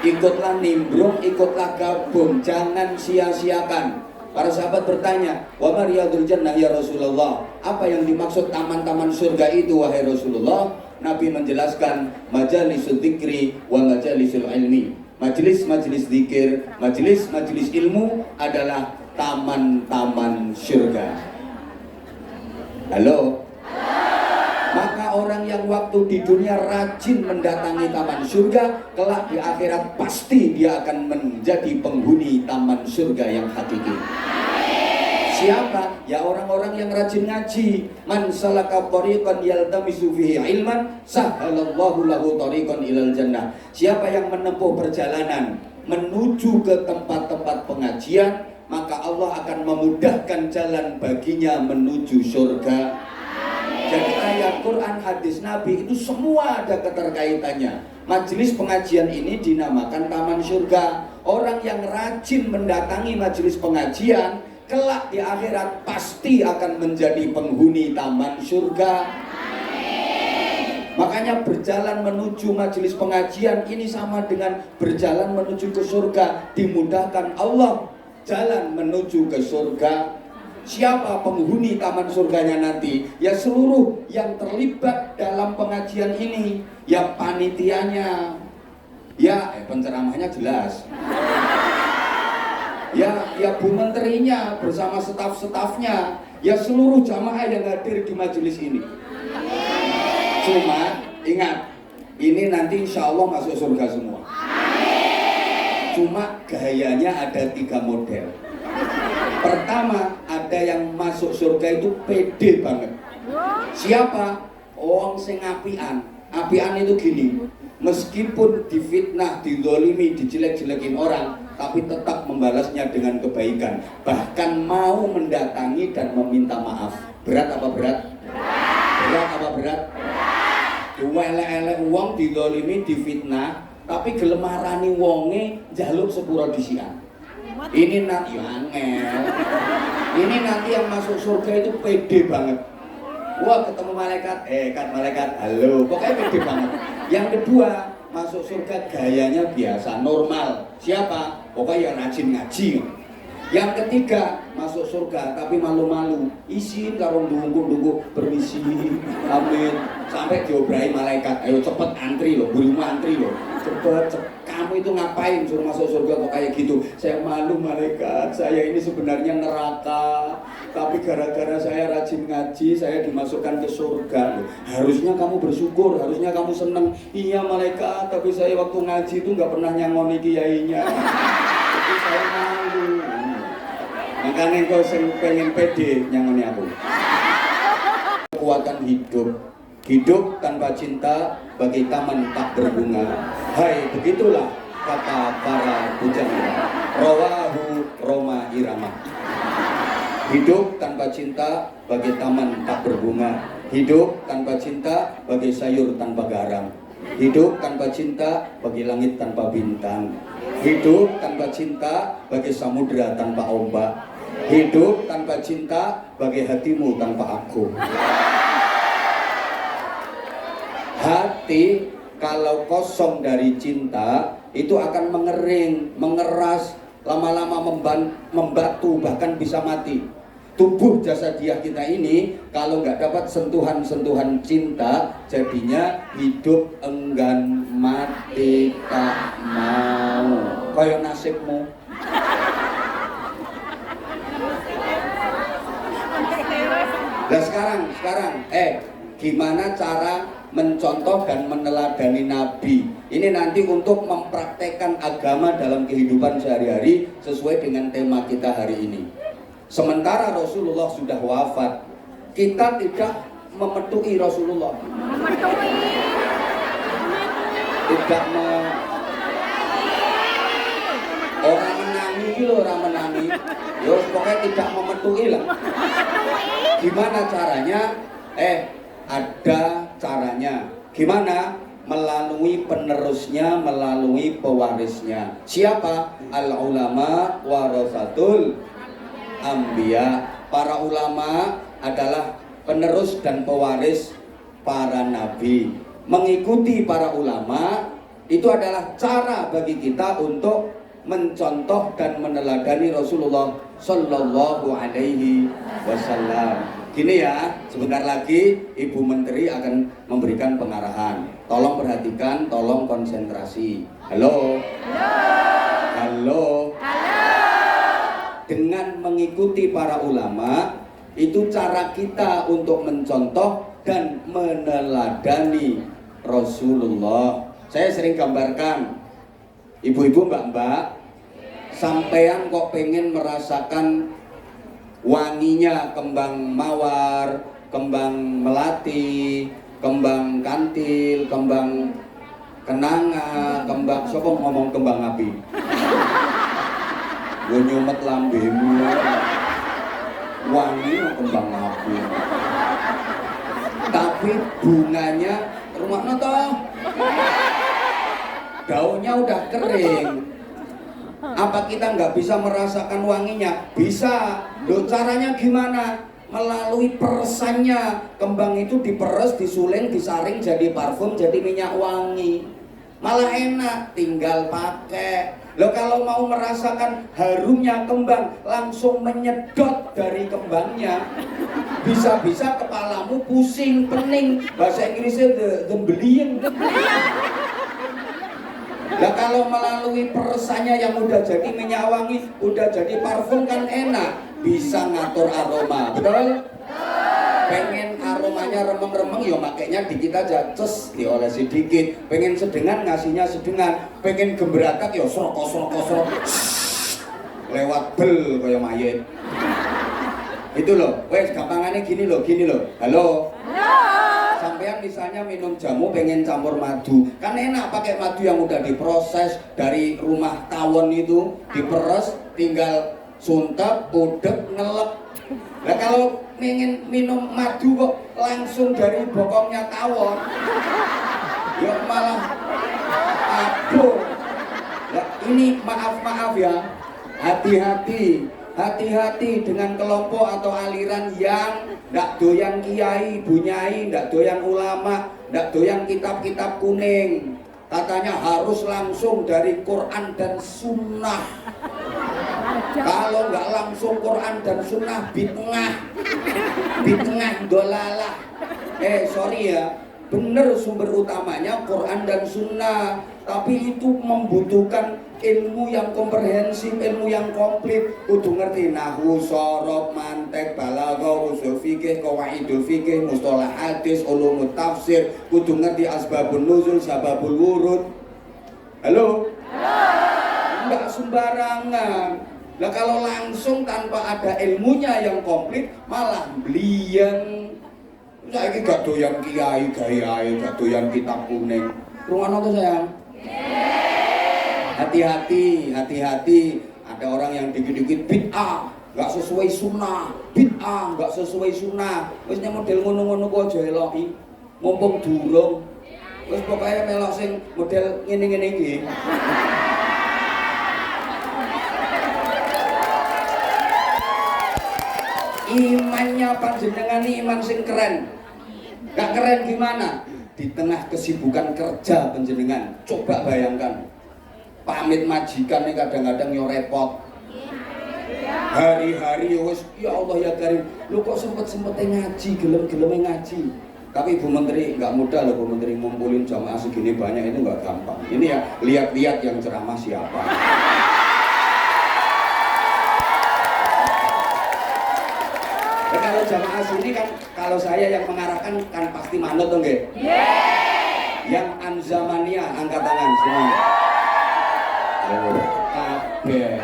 Ikutlah nimbrung, ikutlah gabung, jangan sia-siakan. Para sahabat bertanya, wa ma riyadul jannah ya Rasulullah? Apa yang dimaksud taman-taman surga itu wahai Rasulullah? Nabi menjelaskan, majalisul dzikri wa majalisul ilmi. Majelis-majelis zikir, majelis-majelis ilmu adalah taman-taman surga. Halo? Maka orang yang waktu di dunia rajin mendatangi taman surga, kelak di akhirat pasti dia akan menjadi penghuni taman surga yang hakiki. Siapa? Ya orang-orang yang rajin ngaji. Man salaka thariqan yaltamisu fihi ilman, sahhalallahu lahu thariqan ilal jannah. Siapa yang menempuh perjalanan menuju ke tempat-tempat pengajian, maka Allah akan memudahkan jalan baginya menuju surga. Jadi ayat Quran, hadis Nabi itu semua ada keterkaitannya. Majelis pengajian ini dinamakan taman surga. Orang yang rajin mendatangi majelis pengajian, kelak di akhirat pasti akan menjadi penghuni taman surga. Makanya berjalan menuju majelis pengajian ini sama dengan berjalan menuju ke surga. Dimudahkan Allah jalan menuju ke surga. Siapa penghuni taman surganya nanti? Ya seluruh yang terlibat dalam pengajian ini. Ya panitianya. Ya penceramahnya jelas. Ya Bu Menterinya bersama staf-stafnya. Ya seluruh jamaah yang hadir di majelis ini. Cuma ingat, ini nanti insya Allah masuk surga semua. Cuma gayanya ada 3 model. Pertama, ada yang masuk surga itu pede banget. Siapa? Orang sing apian. Apian itu gini, meskipun difitnah, dizolimi, dijelek-jelekin orang, tapi tetap membalasnya dengan kebaikan. Bahkan mau mendatangi dan meminta maaf. Berat apa berat? Berat apa berat? Elek-elek wong dizolimi, difitnah, tapi gelem marani wonge njaluk sepura disian. Ini nanti angel. Ini nanti yang masuk surga itu pede banget. Wah, ketemu malaikat, malaikat, halo. Pokoknya pede banget. Yang kedua, masuk surga gayanya biasa, normal. Siapa? Pokoknya yang rajin ngaji. Yang ketiga, masuk surga tapi malu-malu. Isin karo ndunggu permisi, amin. Sampai diobrahi malaikat, ayo cepet antri loh, buru antri loh. Cepet, kamu itu ngapain suruh masuk surga kok kayak gitu? Saya malu malaikat, saya ini sebenarnya neraka. Tapi gara-gara saya rajin ngaji, saya dimasukkan ke surga. Harusnya kamu bersyukur, harusnya kamu seneng. Iya malaikat, tapi saya waktu ngaji itu nggak pernah nyangoni kiainya. Jadi saya malu. Makanya kau pengen pede nyangoni aku. Kekuatan hidup tanpa cinta bagi taman tak berbunga. Hai, begitulah kata para pujangga. Rawahu Roma Irama. Hidup tanpa cinta bagi taman tak berbunga. Hidup tanpa cinta bagi sayur tanpa garam. Hidup tanpa cinta bagi langit tanpa bintang. Hidup tanpa cinta bagi samudra tanpa ombak. Hidup tanpa cinta bagi hatimu tanpa aku. Hati kalau kosong dari cinta itu akan mengering, mengeras, lama-lama membatu, bahkan bisa mati. Tubuh jasadiah kita ini kalau nggak dapat sentuhan-sentuhan cinta, jadinya hidup enggan, mati tak mau. Kayak nasibmu. Nah sekarang, gimana cara mencontoh dan meneladani Nabi? Ini nanti untuk mempraktekkan agama dalam kehidupan sehari-hari sesuai dengan tema kita hari ini. Sementara Rasulullah sudah wafat, kita tidak memetuhi Rasulullah. Tidak orang menangi loh, orang menangi. Ya pokoknya tidak memetuhi lah. Gimana caranya? Ada caranya. Gimana? Melalui penerusnya, melalui pewarisnya. Siapa? Al-ulama warasatul anbiya. Para ulama adalah penerus dan pewaris para nabi. Mengikuti para ulama itu adalah cara bagi kita untuk mencontoh dan meneladani Rasulullah Sallallahu Alaihi Wasallam. Gini ya, sebentar lagi Ibu Menteri akan memberikan pengarahan. Tolong perhatikan, tolong konsentrasi. Halo. Halo. Dengan mengikuti para ulama, itu cara kita untuk mencontoh dan meneladani Rasulullah. Saya sering gambarkan, ibu-ibu, mbak-mbak, sampean kok pengen merasakan wanginya kembang mawar, kembang melati, kembang kantil, kembang kenanga, kembang, siapa ngomong kembang api? Gue nyumet lambemu, wangi kembang api. Tapi bunganya rumahnya toh daunnya udah kering. Apa kita nggak bisa merasakan wanginya? Bisa. Loh, caranya gimana? Melalui peresannya. Kembang itu diperes, disuling, disaring jadi parfum, jadi minyak wangi. Malah enak, tinggal pakai. Loh, kalau mau merasakan harumnya kembang, langsung menyedot dari kembangnya. Bisa-bisa kepalamu pusing, pening. Bahasa Inggrisnya gembelien. Nah kalau melalui peresannya yang udah jadi minyak wangi, udah jadi parfum kan enak, bisa ngatur aroma, betul? Pengen aromanya remeng-remeng, ya makanya dikit aja, ces, diolesi dikit. Pengen sedengan, ngasihnya sedengan. Pengen gemberatak, ya srok, lewat bel kayak mayit. Itu loh, wes gampangannya gini loh. Halo. Sampean misalnya minum jamu pengen campur madu, kan enak pakai madu yang udah diproses dari rumah tawon itu, diperes, tinggal suntek, udek, ngelek. Nah kalau pengen minum madu kok langsung dari bokongnya tawon, ya malah aduh. Nah, ini maaf ya, Hati-hati dengan kelompok atau aliran yang ndak doyan kiai, bunyai, ndak doyan ulama, ndak doyan kitab-kitab kuning. Katanya harus langsung dari Quran dan Sunnah. Kalau nggak langsung Quran dan Sunnah, bid'ah dolalah. Sorry ya, bener sumber utamanya Quran dan Sunnah, tapi itu membutuhkan ilmu yang komprehensif, ilmu yang komplit. Kudu ngerti nahwu, shorof, mantek, balaghah, usul fikih, qawaidul fikih, mustalah hadis, ulumut tafsir. Kudu ngerti asbabun nuzul, sababul wurud. Halo? Enggak sembarangan. Nah kalau langsung tanpa ada ilmunya yang komplit, malah bliyeng. Saiki gak doyan kiai, gak doyan kitab kuning. Rungono to sayang? Hati-hati. Ada orang yang dikit-dikit bid'ah, nggak sesuai sunnah. Bid'ah, nggak sesuai sunnah. Wis nek model ngono-ngono kok aja eloki. Mumpung durung. Wis pokoke melok sing model ngene-ngene iki. Imannya panjenengan ini iman sing keren. Gak keren gimana? Di tengah kesibukan kerja panjenengan, coba bayangkan. Pamit majikan nih kadang-kadang yo repot. Hari-hari wis ya Allah ya Karim. Lu kok sempet-sempetnya ngaji, gelem-geleme ngaji. Tapi Ibu Menteri nggak mudah loh, Bu Menteri ngumpulin jamaah segini banyak itu nggak gampang. Ini ya lihat-lihat yang ceramah siapa. Nah, kalau jamaah sini kan, kalau saya yang mengarahkan kan pasti manut dong, nggih? Yang Anzamania angkat tangan semua. Kabeh.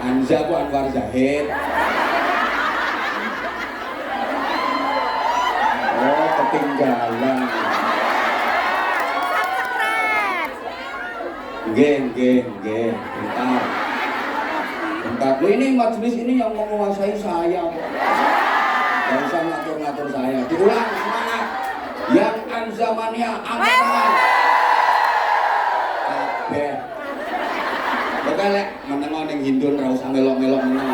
Anza ku Anwar Zahid. Oh, ketinggalan. Nggih. Bentar. Loh, ini majelis ini yang menguasai saya. Gak usah ngatur-ngatur saya. Diulang semangat. Yang Anzamania angkat tangan. Kabeh. Pokoke lek menengo ning Hindun ra usah melok-melok meneng.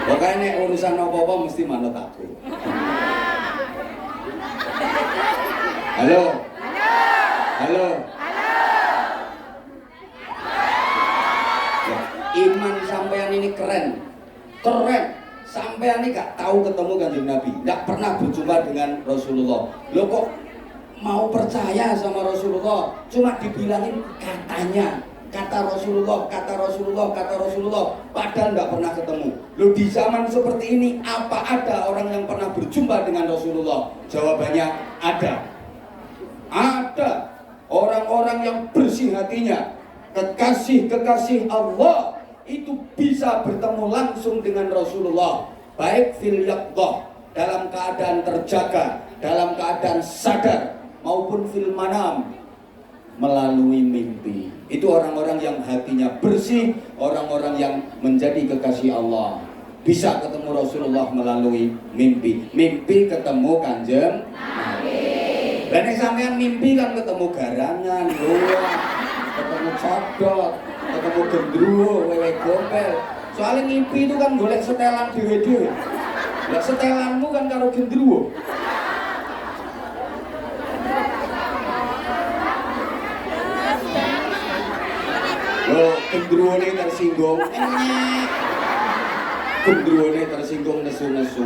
Pokoke nek urusan apa-apa mesti manut aku. Halo. Iman sampean ini keren. Sampean ini gak tahu ketemu Kanjeng Nabi, gak pernah berjumpa dengan Rasulullah. Loh kok mau percaya sama Rasulullah, cuma dibilangin katanya, kata Rasulullah, padahal nggak pernah ketemu. Loh, di zaman seperti ini apa ada orang yang pernah berjumpa dengan Rasulullah? Jawabannya ada. Orang-orang yang bersih hatinya, kekasih Allah itu bisa bertemu langsung dengan Rasulullah, baik fil yaqdah, dalam keadaan terjaga, dalam keadaan sadar, maupun fil manam, melalui mimpi. Itu orang-orang yang hatinya bersih, orang-orang yang menjadi kekasih Allah, bisa ketemu Rasulullah melalui mimpi. Mimpi ketemu Kanjeng Nabi. Dan yang sampean mimpi kan ketemu garangan, ketemu codot, ketemu gendruwo, wewe gombel. Soalnya mimpi itu kan golek setelan dhewe-dhewe. Lah setelanmu kan karo gendruwo. Loh, gendruwone tersinggung. Gendruwone tersinggung nesu-nesu.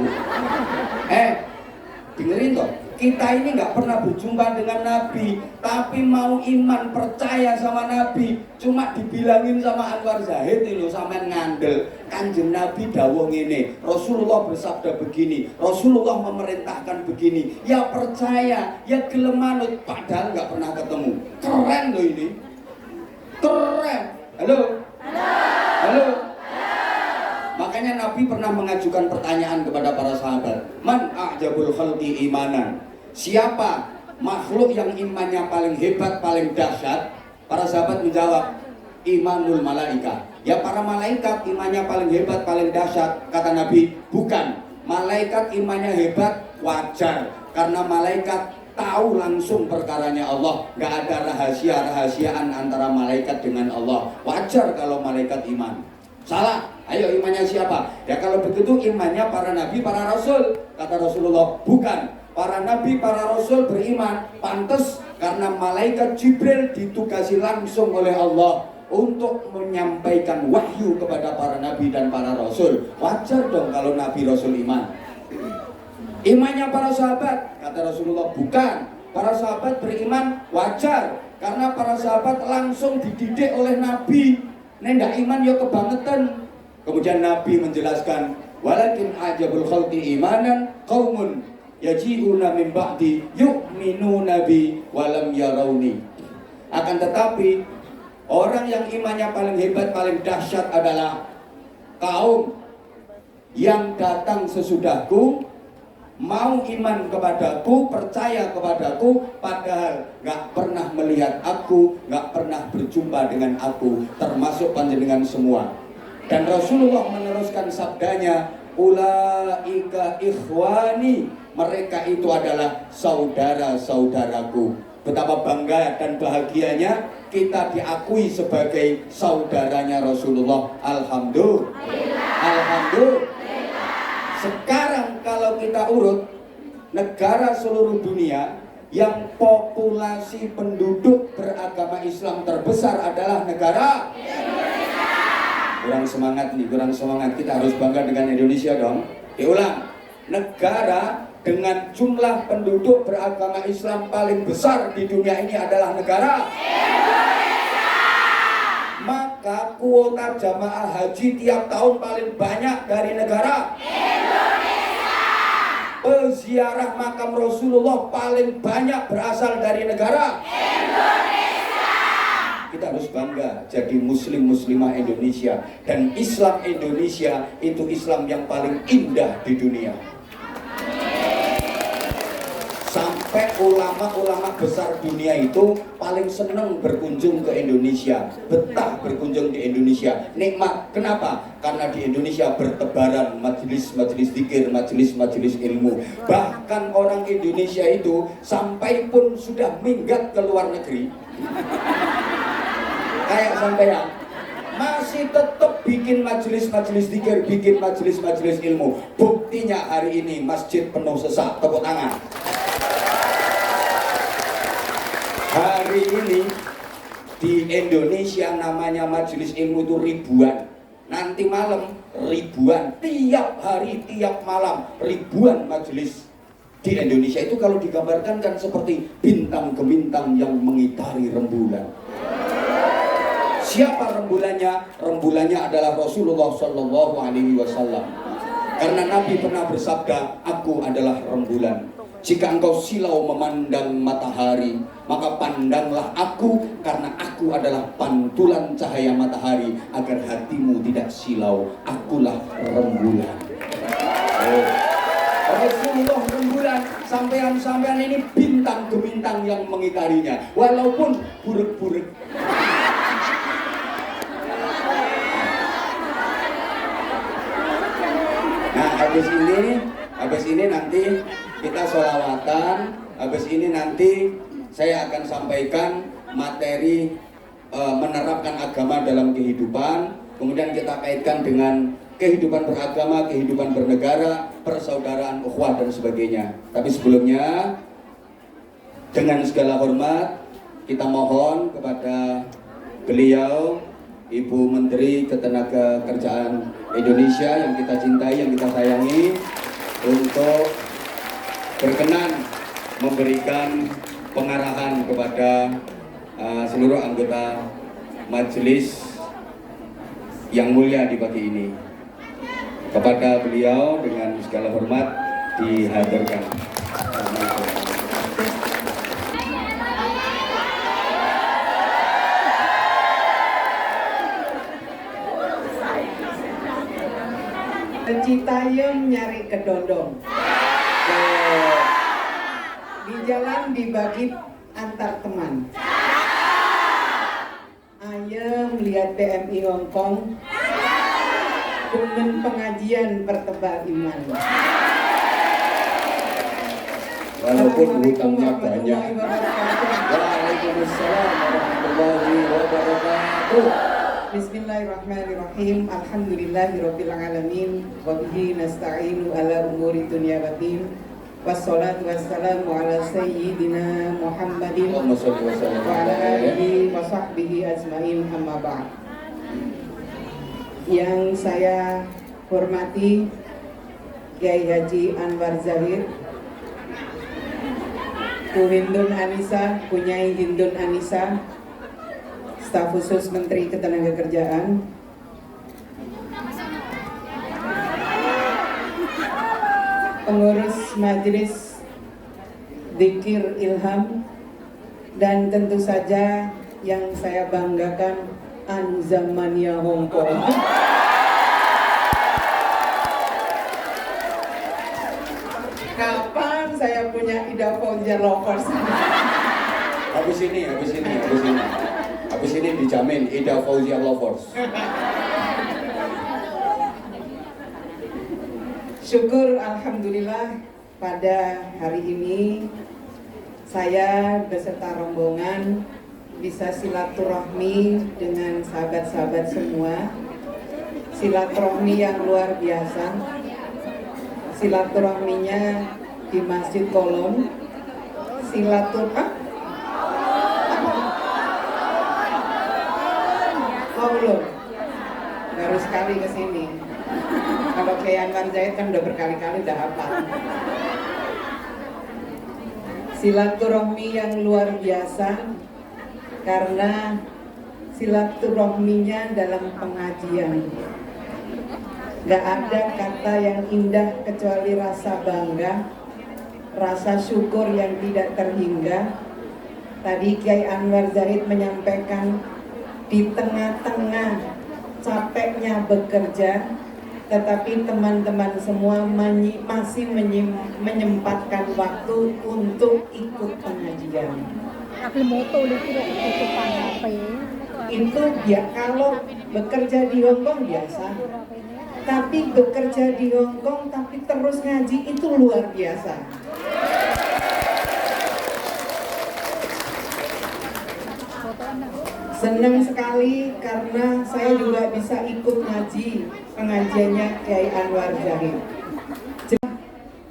Dengerin toh, kita ini nggak pernah berjumpa dengan Nabi, tapi mau iman percaya sama Nabi, cuma dibilangin sama Anwar Zahid itu sampean ngandel. Kanjeng Nabi dawuh ngene, Rasulullah bersabda begini, Rasulullah memerintahkan begini. Ya percaya, ya gelem manut, padahal nggak pernah ketemu. Keren loh ini. Keren. Halo. Makanya Nabi pernah mengajukan pertanyaan kepada para sahabat, man a'jabul khalqi imanan, siapa makhluk yang imannya paling hebat, paling dahsyat? Para sahabat menjawab, imanul malaika. Ya para malaikat imannya paling hebat, paling dahsyat. Kata Nabi, bukan. Malaikat imannya hebat wajar, karena malaikat tahu langsung perkaranya Allah. Nggak ada rahasia-rahasiaan antara malaikat dengan Allah. Wajar kalau malaikat iman. Salah. Ayo, imannya siapa? Ya kalau begitu imannya para nabi, para rasul. Kata Rasulullah, bukan. Para nabi, para rasul beriman. Pantes karena malaikat Jibril ditugasi langsung oleh Allah untuk menyampaikan wahyu kepada para nabi dan para rasul. Wajar dong kalau nabi rasul iman. Imannya para sahabat, kata Rasulullah, bukan. Para sahabat beriman, wajar. Karena para sahabat langsung dididik oleh Nabi. Ndak iman ya kebangetan. Kemudian Nabi menjelaskan, walakin ajabul khalqi imanan qaumun yaji'una min ba'di yu'minuna bi walam yarawni. Akan tetapi orang yang imannya paling hebat, paling dahsyat adalah kaum yang datang sesudahku, mau iman kepadaku, percaya kepadaku, padahal gak pernah melihat aku, gak pernah berjumpa dengan aku, termasuk panjenengan semua. Dan Rasulullah meneruskan sabdanya, ulaika ikhwani, mereka itu adalah saudara-saudaraku. Betapa bangga dan bahagianya kita diakui sebagai saudaranya Rasulullah. Alhamdulillah. Alhamdulillah. Sekarang kalau kita urut negara seluruh dunia yang populasi penduduk beragama Islam terbesar adalah negara Indonesia. Kurang semangat nih, kurang semangat. Kita harus bangga dengan Indonesia dong. Diulang. Negara dengan jumlah penduduk beragama Islam paling besar di dunia ini adalah negara Indonesia. Maka kuota jamaah haji tiap tahun paling banyak dari negara Indonesia. Peziarah makam Rasulullah paling banyak berasal dari negara Indonesia. Kita harus bangga jadi muslim-muslimah Indonesia. Dan Islam Indonesia itu Islam yang paling indah di dunia. Sampai ulama-ulama besar dunia itu paling senang berkunjung ke Indonesia, betah berkunjung di Indonesia, nikmat. Kenapa? Karena di Indonesia bertebaran majelis-majelis zikir, majelis-majelis ilmu. Bahkan orang Indonesia itu sampai pun sudah minggat ke luar negeri, kayak sampean masih tetap bikin majelis-majelis zikir, bikin majelis-majelis ilmu. Buktinya hari ini masjid penuh sesak, tepuk tangan. Hari ini di Indonesia namanya majelis ilmu itu ribuan. Nanti malam ribuan, tiap hari, tiap malam ribuan majelis di Indonesia. Itu kalau digambarkan kan seperti bintang gemintang yang mengitari rembulan. Siapa rembulannya? Rembulannya adalah Rasulullah Shallallahu Alaihi Wasallam. Karena Nabi pernah bersabda, aku adalah rembulan. Jika engkau silau memandang matahari, maka pandanglah aku, karena aku adalah pantulan cahaya matahari, agar hatimu tidak silau. Akulah rembulan. Rasulullah rembulan, sampean-sampean ini bintang gemintang yang mengitarinya, walaupun buruk-buruk. Nah, habis ini nanti kita sholawatan. Habis ini nanti saya akan sampaikan materi menerapkan agama dalam kehidupan. Kemudian kita kaitkan dengan kehidupan beragama, kehidupan bernegara, persaudaraan, ukhuwah dan sebagainya. Tapi sebelumnya, dengan segala hormat kita mohon kepada beliau, Ibu Menteri Ketenagakerjaan Indonesia yang kita cintai, yang kita sayangi, untuk berkenan memberikan pengarahan kepada seluruh anggota majelis yang mulia di pagi ini. Kepada beliau dengan segala hormat dihadirkan. Citayam nyari kedondong. Di jalan dibagi antar teman. Ayam lihat PMI Hongkong dengan pengajian pertebal iman. walaupun Assalamualaikum hutangnya warahmatullahi banyak. wabarakatuh. Waalaikumsalam warahmatullahi wabarakatuh. Bismillahirrahmanirrahim. Alhamdulillahirabbil alamin wa bihi nasta'inu ala umuri dunya waddin. Wassalatu wassalamu ala sayyidina Muhammadin Allahumma sholli wa sallim wa ala alihi wa sahbihi ajmain, amma ba'd. Yang saya hormati Kiai Haji Anwar Zahid, Bu Hindun Anissa, Punyai Hindun Anissa, Staf Khusus Menteri Ketenagakerjaan, pengurus Majelis Dzikir Ilham, dan tentu saja yang saya banggakan Anzamania Hongkong. Kapan saya punya Ida Fauzia Lovers? Habis ini dijamin Ida Fauzia Lovers. Syukur alhamdulillah pada hari ini saya beserta rombongan bisa silaturahmi dengan sahabat-sahabat semua. Silaturahmi yang luar biasa. Silaturahminya di Masjid Kolom. Belum. Baru sekali ke sini. Kalau Kiai Anwar Zahid kan udah berkali-kali udah hafal. Silaturahmi yang luar biasa karena silaturahminya dalam pengajian. Gak ada kata yang indah kecuali rasa bangga, rasa syukur yang tidak terhingga. Tadi Kiai Anwar Zahid menyampaikan di tengah-tengah capeknya bekerja, tetapi teman-teman semua masih menyempatkan waktu untuk ikut pengajian. Itu ya, kalau bekerja di Hongkong biasa, tapi bekerja di Hongkong tapi terus ngaji itu luar biasa. Senang sekali karena saya juga bisa ikut ngaji pengajiannya Kiai Anwar Zahid.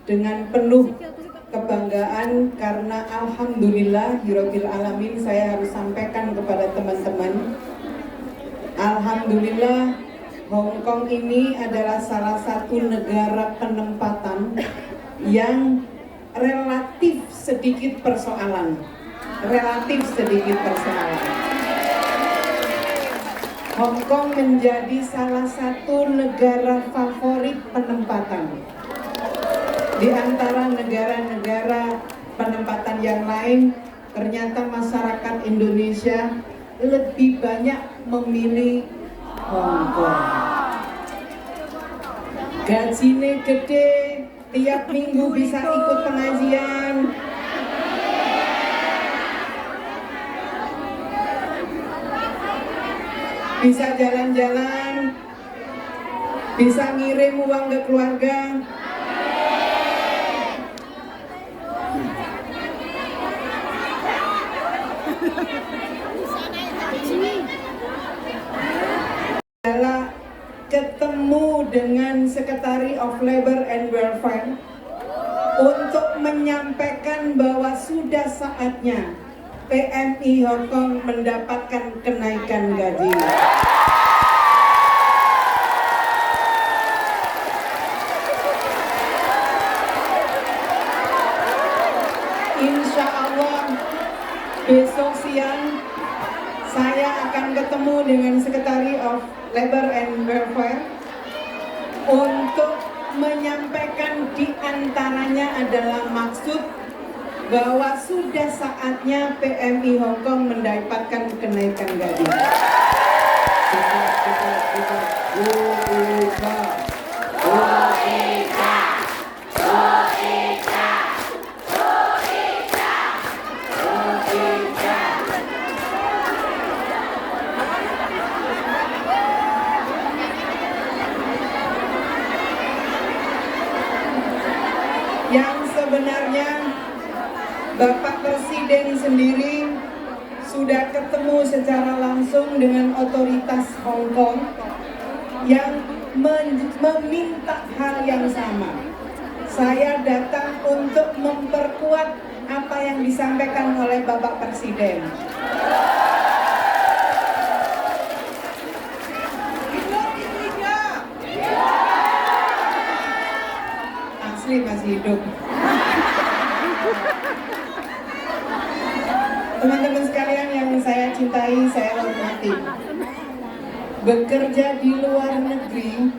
Dengan penuh kebanggaan karena alhamdulillah Rabbil alamin, saya harus sampaikan kepada teman-teman, alhamdulillah Hong Kong ini adalah salah satu negara penempatan yang relatif sedikit persoalan. Hong Kong menjadi salah satu negara favorit penempatan. Di antara negara-negara penempatan yang lain, ternyata masyarakat Indonesia lebih banyak memilih Hong Kong. Gajinya gede, tiap minggu bisa ikut pengajian. Bisa jalan-jalan, bisa ngirim uang ke keluarga. Adalah ketemu dengan Secretary of Labor and Welfare untuk menyampaikan bahwa sudah saatnya PMI Hong Kong mendapatkan kenaikan gaji. Insya Allah besok siang saya akan ketemu dengan Secretary of Labor and Welfare untuk menyampaikan diantaranya adalah maksud bahwa sudah saatnya PMI Hong Kong mendapatkan kenaikan gaji. Yang sebenarnya Bapak Presiden sendiri sudah ketemu secara langsung dengan otoritas Hong Kong yang meminta hal yang sama. Saya datang untuk memperkuat apa yang disampaikan oleh Bapak Presiden. Asli masih hidup. Teman-teman sekalian yang saya cintai, saya hormati. Bekerja di luar negeri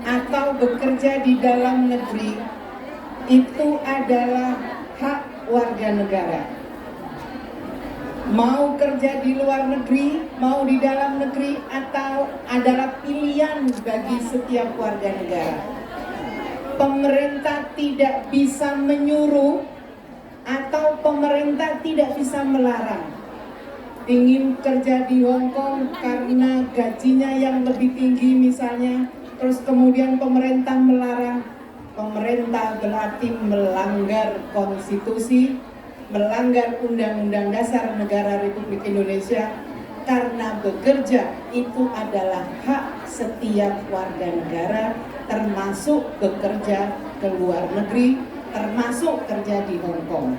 atau bekerja di dalam negeri itu adalah hak warga negara. Mau kerja di luar negeri, mau di dalam negeri, atau adalah pilihan bagi setiap warga negara. Pemerintah tidak bisa menyuruh atau pemerintah tidak bisa melarang. Ingin kerja di Hong Kong karena gajinya yang lebih tinggi misalnya, terus kemudian pemerintah melarang, pemerintah berarti melanggar konstitusi, melanggar Undang-Undang Dasar Negara Republik Indonesia, karena bekerja itu adalah hak setiap warga negara, termasuk bekerja ke luar negeri, termasuk kerja di Hong Kong.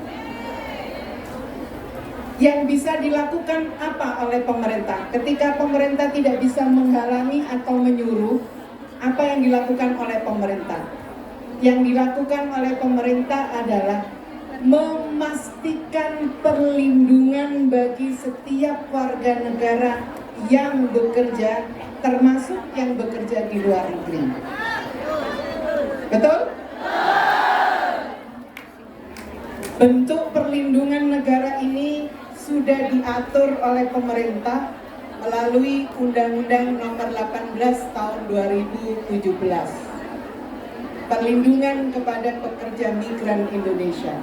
Yang bisa dilakukan apa oleh pemerintah? Ketika pemerintah tidak bisa menghalangi atau menyuruh, apa yang dilakukan oleh pemerintah? Yang dilakukan oleh pemerintah adalah memastikan perlindungan bagi setiap warga negara yang bekerja, termasuk yang bekerja di luar negeri. Betul? Bentuk perlindungan negara ini sudah diatur oleh pemerintah melalui Undang-Undang Nomor 18 Tahun 2017. Perlindungan kepada pekerja migran Indonesia.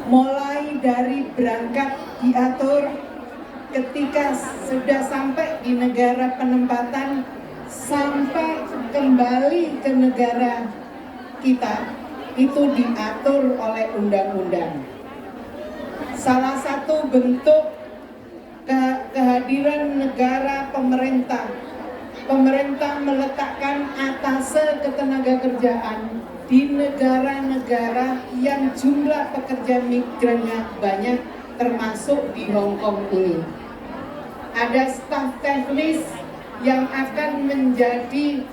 Mulai dari berangkat diatur, ketika sudah sampai di negara penempatan, sampai kembali ke negara kita, itu diatur oleh undang-undang. Salah satu bentuk kehadiran negara pemerintah meletakkan atase ketenagakerjaan di negara-negara yang jumlah pekerja migrannya banyak, termasuk di Hong Kong ini. Ada staf teknis yang akan menjadi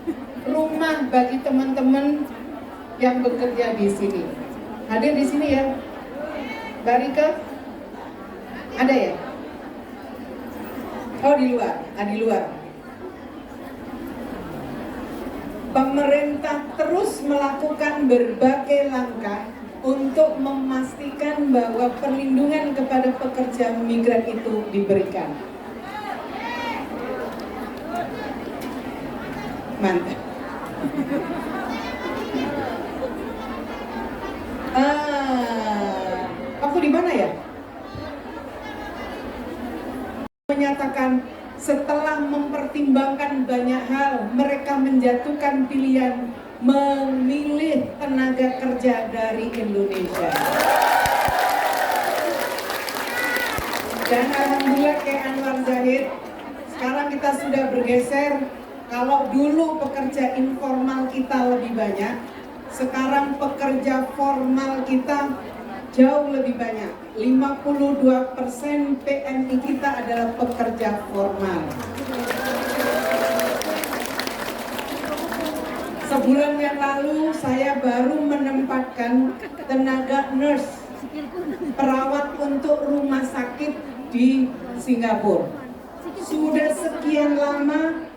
rumah bagi teman-teman yang bekerja di sini. Hadir di sini ya, Mbak Rika? Ada ya? Oh di luar, di luar. Pemerintah terus melakukan berbagai langkah untuk memastikan bahwa perlindungan kepada pekerja migran itu diberikan. Mantap. Aku di mana ya? Menyatakan setelah mempertimbangkan banyak hal, mereka menjatuhkan pilihan memilih tenaga kerja dari Indonesia. Dan alhamdulillah kayak Anwar Zahid, sekarang kita sudah bergeser. Kalau dulu pekerja informal kita lebih banyak, sekarang pekerja formal kita jauh lebih banyak. 52% PMI kita adalah pekerja formal. Sebulan yang lalu saya baru menempatkan tenaga nurse, perawat untuk rumah sakit di Singapura. Sudah sekian lama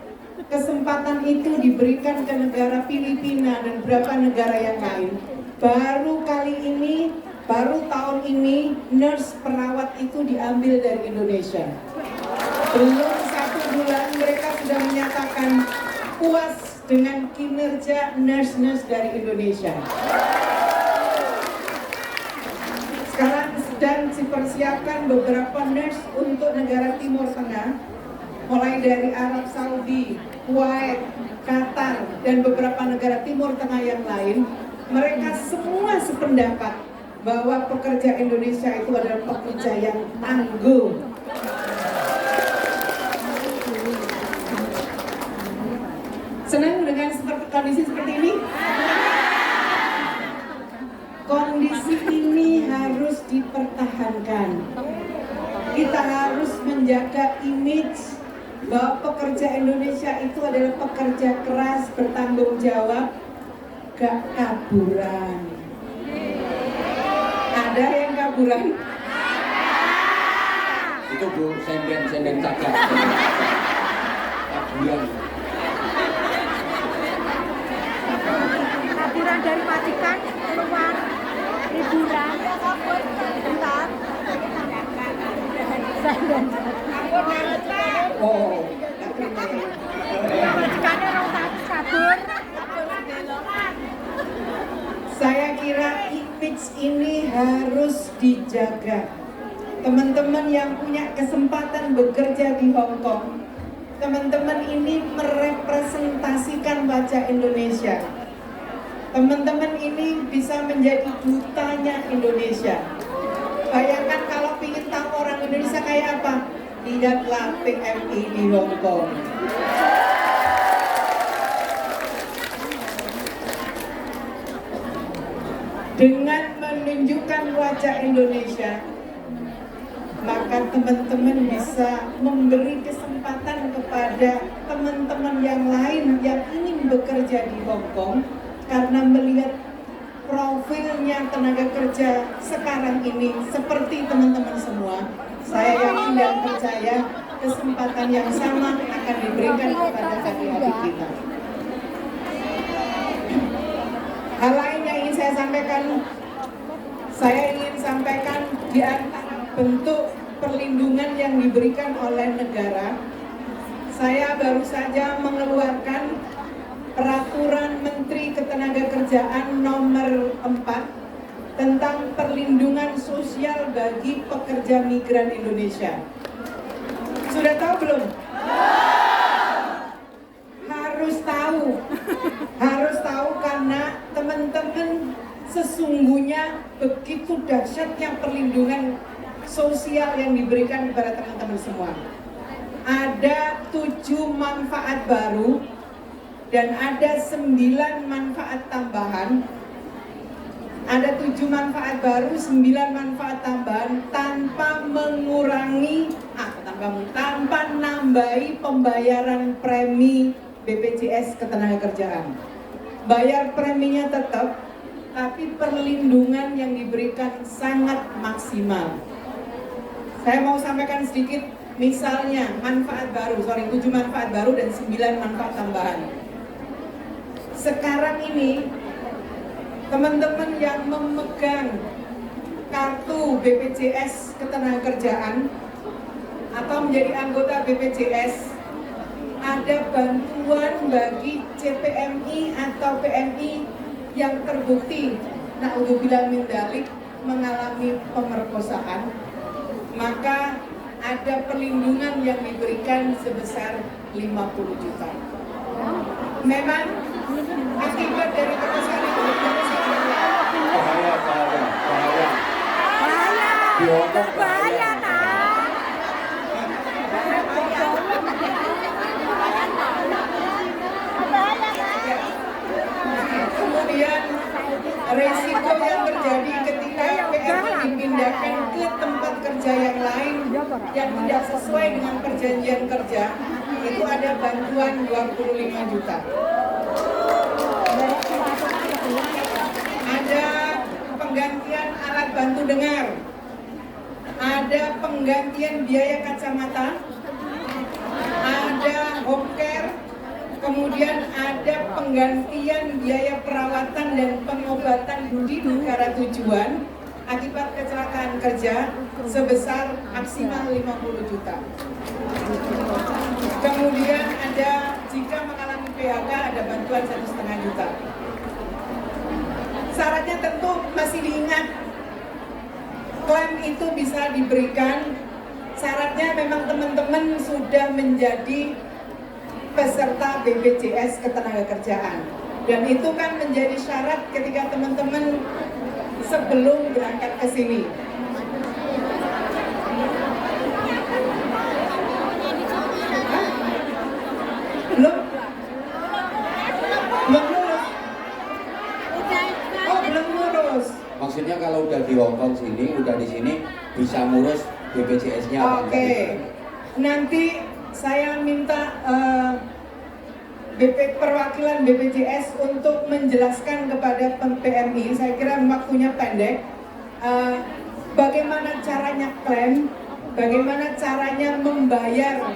kesempatan itu diberikan ke negara Filipina dan beberapa negara yang lain. Baru kali ini, baru tahun ini, nurse perawat itu diambil dari Indonesia. Belum 1 bulan mereka sudah menyatakan puas dengan kinerja nurse-nurse dari Indonesia. Sekarang sedang dipersiapkan beberapa nurse untuk negara Timur Tengah, mulai dari Arab Saudi, Kuwait, Qatar, dan beberapa negara Timur Tengah yang lain. Mereka semua sependapat bahwa pekerja Indonesia itu adalah pekerja yang tangguh. Senang dengan kondisi seperti ini? Kondisi ini harus dipertahankan. Kita harus menjaga image bahwa pekerja Indonesia itu adalah pekerja keras, bertanggung jawab, gak kaburan. Ada yang kaburan? Itu Bu, senden saja. Kaburan. Kaburan dari majikan keluar liburan bentar. Oh, Majikannya orang kabur. saya kira image ini harus dijaga. Teman-teman yang punya kesempatan bekerja di Hong Kong, teman-teman ini merepresentasikan wajah Indonesia. Teman-teman ini bisa menjadi dutanya Indonesia. Bayangkan kalau ingin tahu orang Indonesia kayak apa, lihatlah PMI di Hong Kong. Dengan menunjukkan wajah Indonesia, maka teman-teman bisa memberi kesempatan kepada teman-teman yang lain yang ingin bekerja di Hong Kong, karena melihat profilnya tenaga kerja sekarang ini seperti teman-teman semua. Saya yakin dan percaya kesempatan yang sama akan diberikan kepada adik-adik kita. Hal lain yang ingin saya ingin sampaikan di antara bentuk perlindungan yang diberikan oleh negara. Saya baru saja mengeluarkan Peraturan Menteri Ketenagakerjaan nomor 4 tentang perlindungan sosial bagi pekerja migran Indonesia. Sudah tahu belum? Harus tahu karena teman-teman sesungguhnya begitu dahsyatnya perlindungan sosial yang diberikan kepada teman-teman semua. Ada 7 manfaat baru dan ada 9 manfaat tambahan. Ada 7 manfaat baru, 9 manfaat tambahan tanpa mengurangi, tanpa nambahi pembayaran premi BPJS Ketenagakerjaan. Bayar preminya tetap, tapi perlindungan yang diberikan sangat maksimal. Saya mau sampaikan sedikit, misalnya 7 manfaat baru dan 9 manfaat tambahan. Sekarang ini teman-teman yang memegang kartu BPJS Ketenagakerjaan atau menjadi anggota BPJS, ada bantuan bagi CPMI atau PMI yang terbukti naudzubillah min dzalik mengalami pemerkosaan, maka ada perlindungan yang diberikan sebesar 50 juta. Memang akibat dari perkosaan itu Bahaya kan? kemudian resiko yang terjadi ketika PMI dipindahkan ke tempat kerja yang lain yang tidak sesuai dengan perjanjian kerja, itu ada bantuan 25 juta. Ada penggantian alat bantu dengar, ada penggantian biaya kacamata, ada home care, kemudian ada penggantian biaya perawatan dan pengobatan di negara tujuan akibat kecelakaan kerja sebesar maksimal 50 juta. Kemudian ada jika mengalami PHK ada bantuan 1,5 juta. Syaratnya tentu masih diingat, klaim itu bisa diberikan. Syaratnya memang teman-teman sudah menjadi peserta BPJS Ketenagakerjaan, dan itu kan menjadi syarat ketika teman-teman sebelum berangkat ke sini. Hah? Belum? Belum lulus? Oh, belum lulus. Maksudnya kalau udah di Hongkong sini, udah di sini bisa ngurus BPJS-nya apa enggak? Oke. Nanti saya minta perwakilan BPJS untuk menjelaskan kepada PMI. Saya kira waktunya pendek. Bagaimana caranya klaim, bagaimana caranya membayar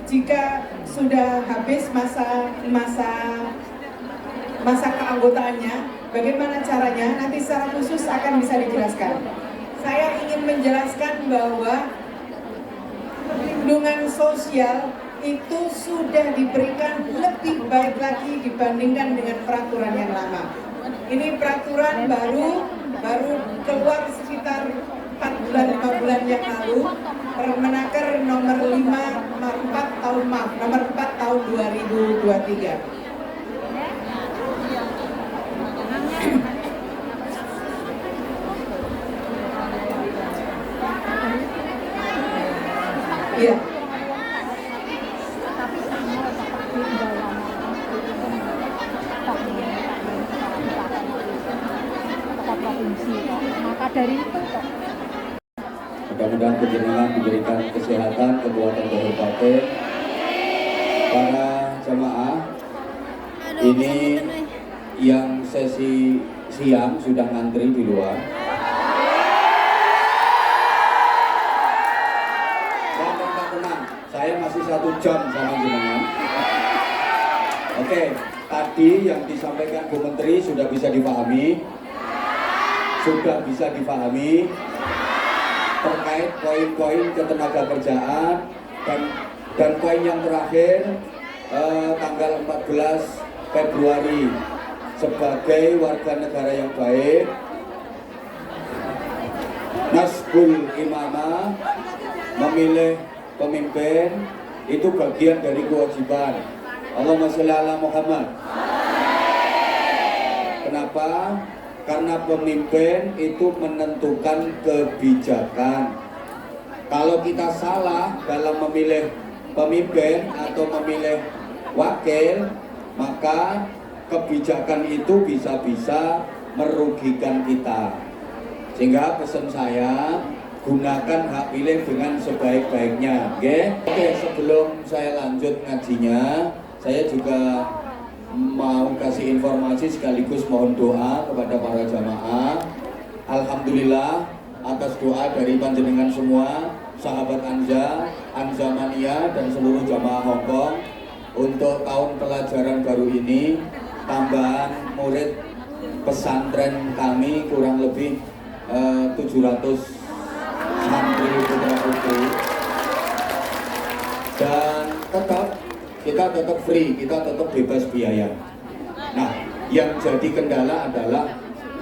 jika sudah habis masa keanggotaannya, bagaimana caranya, nanti secara khusus akan bisa dijelaskan. Saya ingin menjelaskan bahwa perlindungan sosial itu sudah diberikan lebih baik lagi dibandingkan dengan peraturan yang lama. Ini peraturan baru keluar sekitar 4 bulan 5 bulan yang lalu, Permenaker nomor 4 tahun 2023. Iya. Maka dari itu kok Mudah-mudahan panjenengan diberikan kesehatan, kekuatan lahir batin. Para jamaah, ini yang sesi siang sudah ngantri di luar. Tenang, saya masih 1 jam sama jenengan. Oke, tadi yang disampaikan Bu Menteri sudah bisa dipahami, terkait poin-poin ketenagakerjaan dan poin yang terakhir tanggal 14 Februari sebagai warga negara yang baik, Nasbul Imamah, memilih pemimpin itu bagian dari kewajiban. Allahumma sholli ala Muhammad. Kenapa? Karena pemimpin itu menentukan kebijakan. Kalau kita salah dalam memilih pemimpin atau memilih wakil, maka kebijakan itu bisa-bisa merugikan kita. Sehingga pesan saya, gunakan hak pilih dengan sebaik-baiknya. Oke, sebelum saya lanjut ngajinya, saya juga mau kasih informasi sekaligus mohon doa kepada para jamaah. Alhamdulillah atas doa dari panjenengan semua, sahabat Anza Mania dan seluruh jamaah Hongkong, untuk tahun pelajaran baru ini tambahan murid pesantren kami kurang lebih 700 santri putra-putri, dan kita tetap free, kita tetap bebas biaya. Nah, yang jadi kendala adalah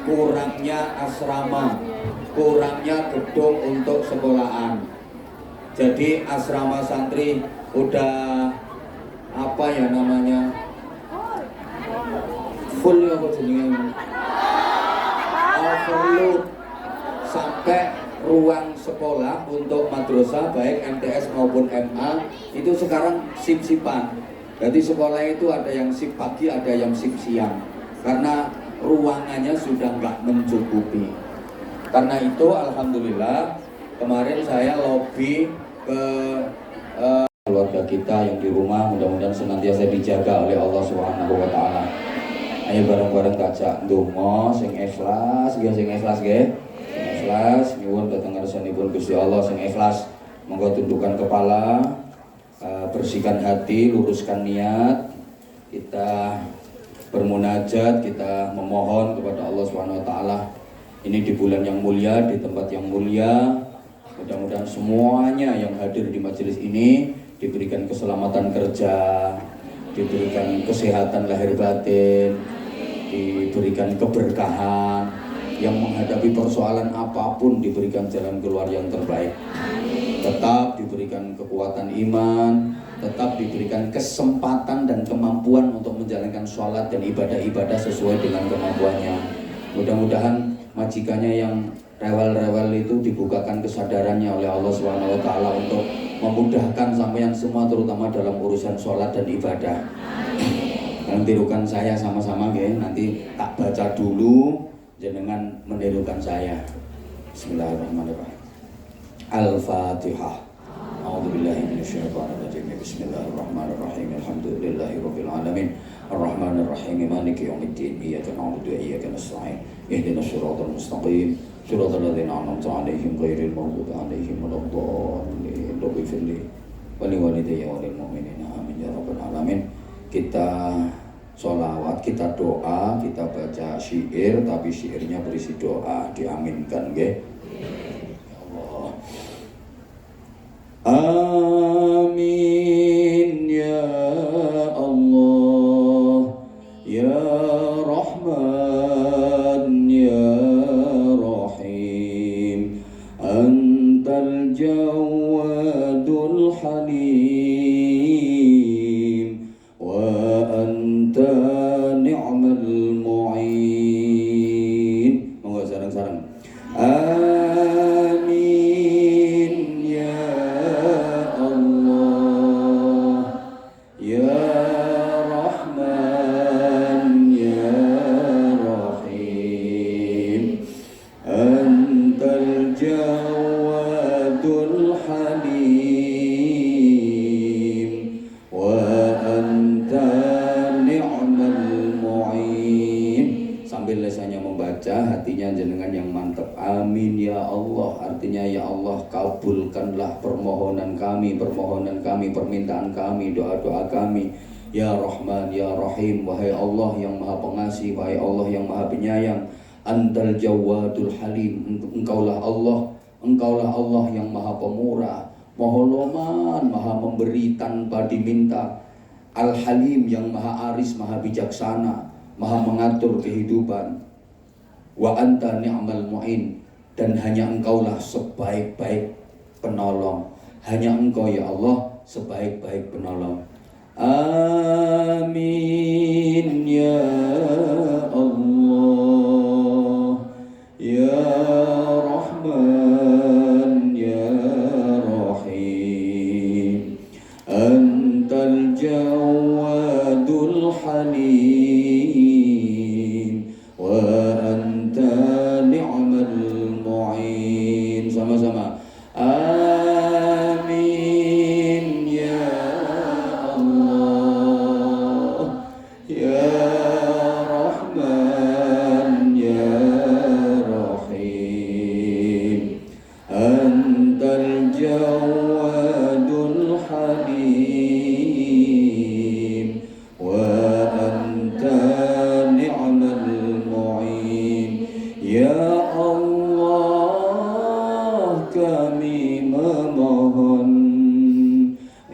kurangnya asrama, kurangnya gedung untuk sekolahan. Jadi asrama santri udah apa ya namanya, full ya overload, sampai ruang sekolah untuk madrasah baik MTS maupun MA itu sekarang sip-sipan. Jadi sekolah itu ada yang sip pagi, ada yang sip siang, karena ruangannya sudah nggak mencukupi. Karena itu alhamdulillah kemarin saya lobby ke keluarga kita yang di rumah, mudah-mudahan senantiasa dijaga oleh Allah Subhanahu wa taala. Ayo bareng-bareng kajak ndonga sing ikhlas, sing ikhlas nggih. Ikhlas, nyuwun dhateng ngarsanipun Gusti Allah sing ikhlas. Monggo tundukkan kepala, bersihkan hati, luruskan niat. Kita bermunajat, kita memohon kepada Allah Subhanahu wa taala. Ini di bulan yang mulia, di tempat yang mulia. Mudah-mudahan semuanya yang hadir di majelis ini diberikan keselamatan kerja, diberikan kesehatan lahir batin, diberikan keberkahan, yang menghadapi persoalan apapun diberikan jalan keluar yang terbaik. Tetap diberikan kekuatan iman, tetap diberikan kesempatan dan kemampuan untuk menjalankan sholat dan ibadah-ibadah sesuai dengan kemampuannya. Mudah-mudahan majikannya yang rewel-rewel itu dibukakan kesadarannya oleh Allah SWT untuk memudahkan sampeyan semua, terutama dalam urusan sholat dan ibadah. Menirukan saya sama-sama ya, nanti tak baca dulu jenengan menirukan saya. Bismillahirrahmanirrahim. Al-Fatihah. A'udzubillahi minasyaitonirrajim. Bismillahirrahmanirrahim. Alhamdulillahirabbil alamin. Arrahmanirrahim. Maliki yaumiddin. Iyyaka na'budu wa iyyaka nasta'in. Ihdinas siratal mustaqim. Siratal ladzina an'amta 'alaihim ghairil maghdubi 'alaihim waladdallin. Rabbi firli wa li walidayya wa lil mu'minina amin ya rabbal alamin. Kita sholawat, kita doa, kita baca syair, tapi syairnya berisi doa, diaminkan nggih. Amin ya Allah ya Rahman ya Rahim, Antal Jawadul Halim wa anta ni'mal mu'in. Monggo sareng-sareng. Hatinya jenengan yang mantap. Amin ya Allah, artinya ya Allah kabulkanlah permohonan kami, permintaan kami, doa-doa kami. Ya Rahman ya Rahim, wahai Allah yang maha pengasih, wahai Allah yang maha penyayang. Antal Jawadul Halim, engkaulah Allah yang maha pemurah, maha loman, maha memberi tanpa diminta. Al Halim yang maha aris, maha bijaksana, maha mengatur kehidupan. Wa anta ni'mal mu'in, dan hanya engkaulah sebaik-baik penolong. Hanya engkau ya Allah sebaik-baik penolong. Amin ya Allah ya Rahman ya Rahim, Antal Jawadul Halim wa ni'mal mu'in. Sama-sama. Amin ya Allah ya Rahman ya Rahim, Antal Jawadul Halim wa anta ni'mal mu'in. Ya Allah, kami memohon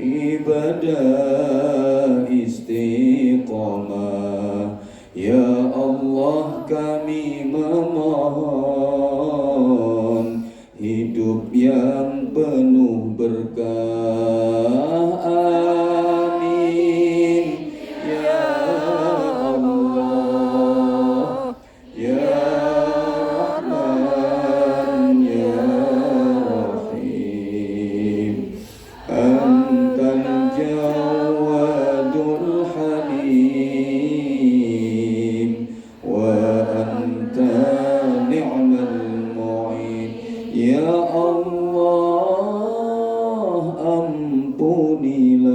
ibadah istiqamah. Ya Allah, kami memohon hidup yang penuh berkah. Amin ya Allah ya Jawadul Halim wa anta ni'mal mu'in. Ya Allah, ampunilah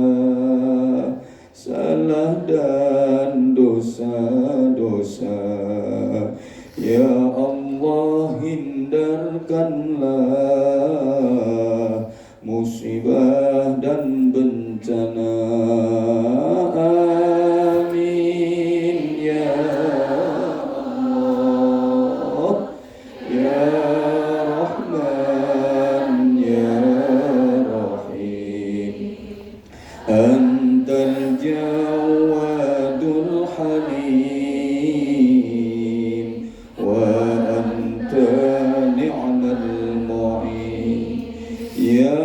salah dan dosa-dosa. Ya Allah, hindarkanlah musibah dan bencana. Amin ya Allah ya Rahman ya Rahim, Antal Jawadul Halim wa anta ni'mal mu'in. Ya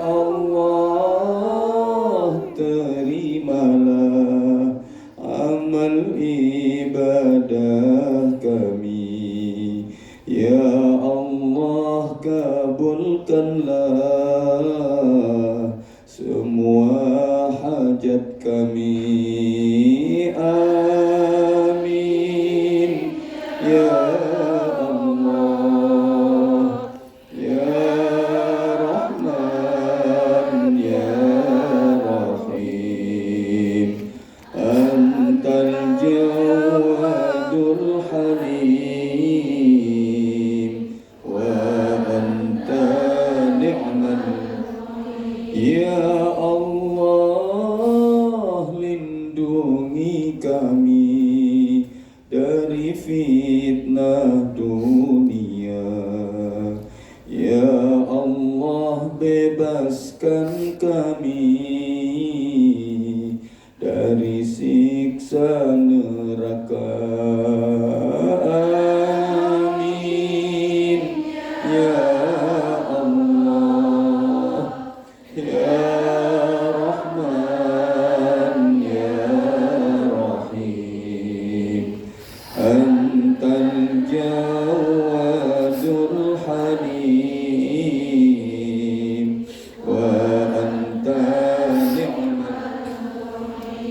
Allah, terimalah amal ibadah kami. kabulkanlah semua hajat kami. Amin ya Allah ya Rahman ya Rahim. Antal Jawadul Halim wa anta ni'mal. Ya Allah, lindungi kami dari fitnah dunia. Ya Allah, bebaskan kami dari siksa neraka. Amin ya Allah ya Rahman ya Rahim. Antal Jawadul Halim wa anta ni'mal.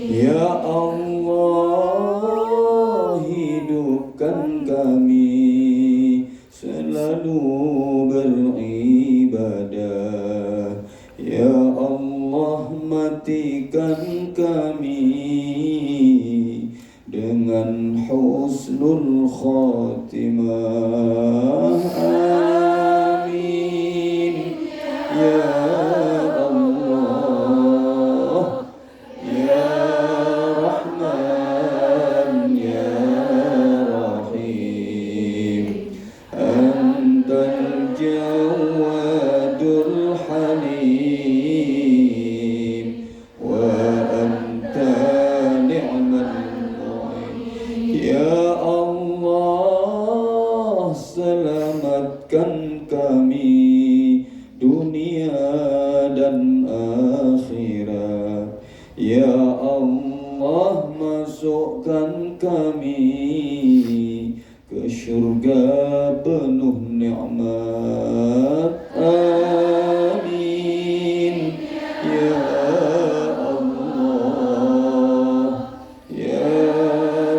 Ya Allah, hidupkan kami selalu beribadah. Ya Allah, matikan kami dengan husnul khatimah. Amin ya Allah ya Rahman ya Rahim. Antal Jawadul Halim wa anta ni'mal mu'in. Ya Allah, selamatkan kami dunia dan akhirat. Ya Allah, masukkan kami ke syurga penuh nikmat. Amin ya Allah ya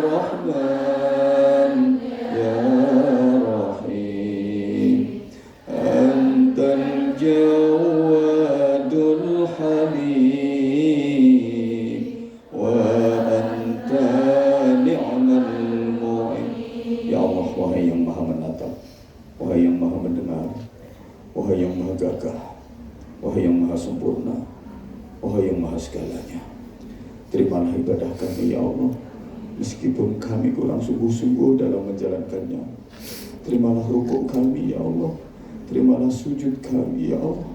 Rahman ya Rahim. Antal Jawadul Halim wa anta ni'mal mu'in. Ya Allah, wahai yang maha menatap, wahai yang maha mendengar, wahai yang maha gagah, wahai yang maha sempurna, wahai yang maha segalanya, terimalah ibadah kami ya Allah, meskipun kami kurang sungguh-sungguh dalam menjalankannya. Terimalah rukuk kami ya Allah, terimalah sujud kami ya Allah,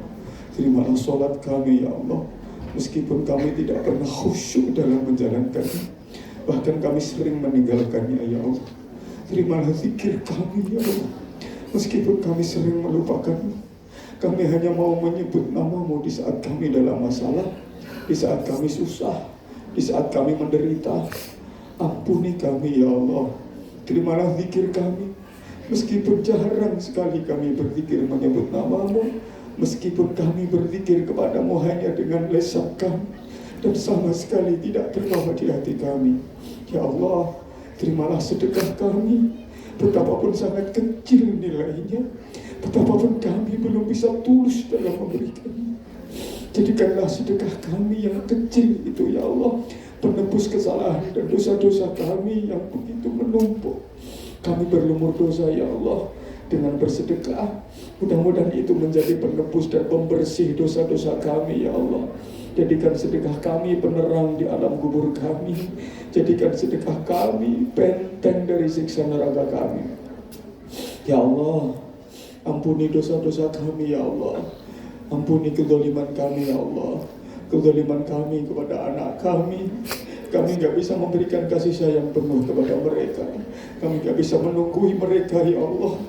terimalah sholat kami ya Allah, meskipun kami tidak pernah khusyuk dalam menjalankannya, bahkan kami sering meninggalkannya ya Allah. Terimalah zikir kami ya Allah, meskipun kami sering melupakanmu. Kami hanya mau menyebut namamu di saat kami dalam masalah, di saat kami susah, di saat kami menderita. Ampuni kami ya Allah. Terimalah zikir kami, meskipun jarang sekali kami berzikir menyebut namamu, meskipun kami berzikir kepadamu hanya dengan lesakan dan sama sekali tidak terbawa di hati kami. Ya Allah, terimalah sedekah kami, betapapun sangat kecil nilainya, betapapun kami belum bisa tulus dalam memberikannya. Jadikanlah sedekah kami yang kecil itu ya Allah penebus kesalahan dan dosa-dosa kami yang begitu menumpuk. Kami berlumur dosa ya Allah dengan bersedekah. Mudah-mudahan itu menjadi penebus dan pembersih dosa-dosa kami ya Allah. Jadikan sedekah kami penerang di alam kubur kami. Jadikan sedekah kami benteng dari siksa neraka kami. Ya Allah, ampuni dosa-dosa kami ya Allah. Ampuni kezaliman kami ya Allah. Kezaliman kami kepada anak kami. Kami gak bisa memberikan kasih sayang penuh kepada mereka. Kami gak bisa menunggui mereka ya Allah.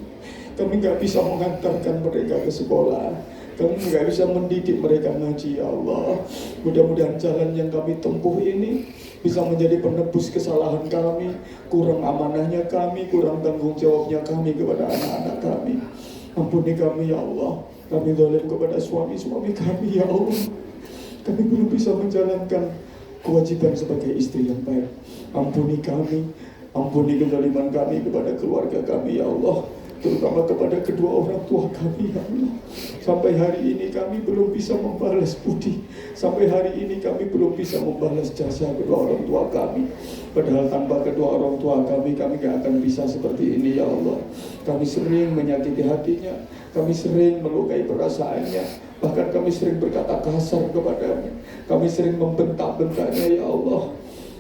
Kami gak bisa mengantarkan mereka ke sekolah. Kami gak bisa mendidik mereka ngaji ya Allah. Mudah-mudahan jalan yang kami tempuh ini bisa menjadi penebus kesalahan kami, kurang amanahnya kami, kurang tanggung jawabnya kami kepada anak-anak kami. Ampuni kami ya Allah. Kami zalim kepada suami-suami kami, ya Allah. Kami belum bisa menjalankan kewajiban sebagai istri yang baik. Ampuni kami, ampuni kezaliman kami kepada keluarga kami, ya Allah. Terutama kepada kedua orang tua kami, ya Allah. Sampai hari ini kami belum bisa membalas budi. Sampai hari ini kami belum bisa membalas jasa kedua orang tua kami. Padahal tanpa kedua orang tua kami gak akan bisa seperti ini, ya Allah. Kami sering menyakiti hatinya, kami sering melukai perasaannya, bahkan kami sering berkata kasar kepadanya, kami sering membentak-bentaknya, ya Allah.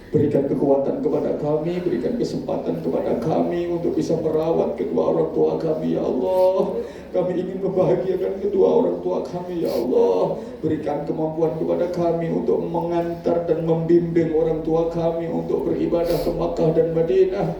Berikan kekuatan kepada kami, berikan kesempatan kepada kami untuk bisa merawat kedua orang tua kami, ya Allah. Kami ingin membahagiakan kedua orang tua kami, ya Allah. Berikan kemampuan kepada kami untuk mengantar dan membimbing orang tua kami untuk beribadah ke Makkah dan Madinah,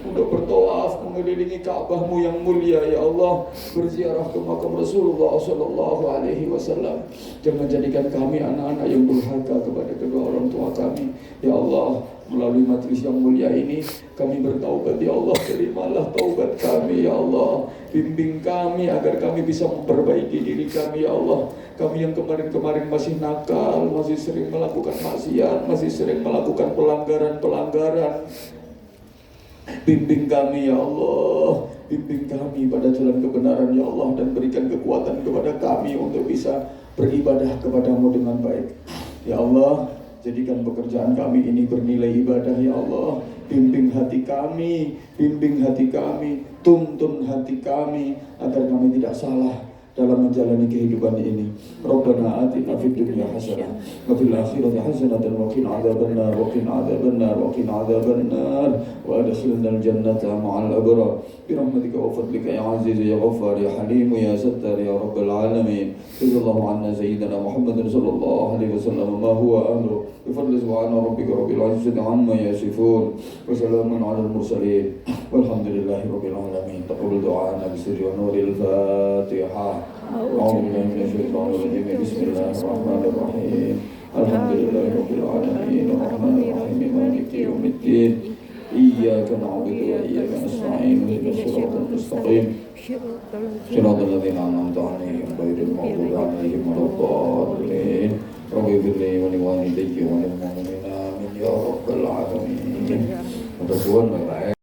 untuk bertawaf mengelilingi Ka'bahmu yang mulia, ya Allah, berziarah ke makam Rasulullah sallallahu alaihi wasallam. Jangan jadikan kami anak-anak yang durhaka kepada kedua orang tua kami, ya Allah. Melalui majelis yang mulia ini kami bertaubat, ya Allah. Terimalah taubat kami, ya Allah. Bimbing kami agar kami bisa memperbaiki diri kami, ya Allah. Kami yang kemarin-kemarin masih nakal, masih sering melakukan maksiat, masih sering melakukan pelanggaran-pelanggaran. Bimbing kami, ya Allah. Bimbing kami pada jalan kebenaran, ya Allah. Dan berikan kekuatan kepada kami untuk bisa beribadah kepadamu dengan baik, ya Allah. Jadikan pekerjaan kami ini bernilai ibadah, ya Allah. Bimbing hati kami, tuntun hati kami agar kami tidak salah dalam menjalani kehidupan ini. Rabbana atina fid dunya hasanah wa fil akhirati hasanah wa qina adzabannar wa qina adzabannar wa qina adzabannar wa adkhilnal jannata ma'al abrar bi rahmatika wa fadlika ya aziz ya ghaffar ya halim ya sattar ya rabbal alamin. Sallallahu anna sayyidina Muhammadin sallallahu alaihi wasallam ma huwa ahlu bi fadli subhana rabbika rabbil izzati amma yasifun wa salamun alal mursalin walhamdulillahi rabbil alamin. Taqabbal du'ana bi sirri wa nuril Fatihah. Bismillahirrahmanirrahim. Alhamdulillahirabbil alamin arrahmanir rahim maliki yaumiddin. Iyyaka na'budu wa iyyaka nasta'in ihdinas siratal mustaqim siratal ladzina an'amta 'alaihim ghairil maghdubi 'alaihim waladdallin. Rabbi ighfirli wa li walidayya wa lil mu'minina amin ya rabbal alamin. Mudah-mudahan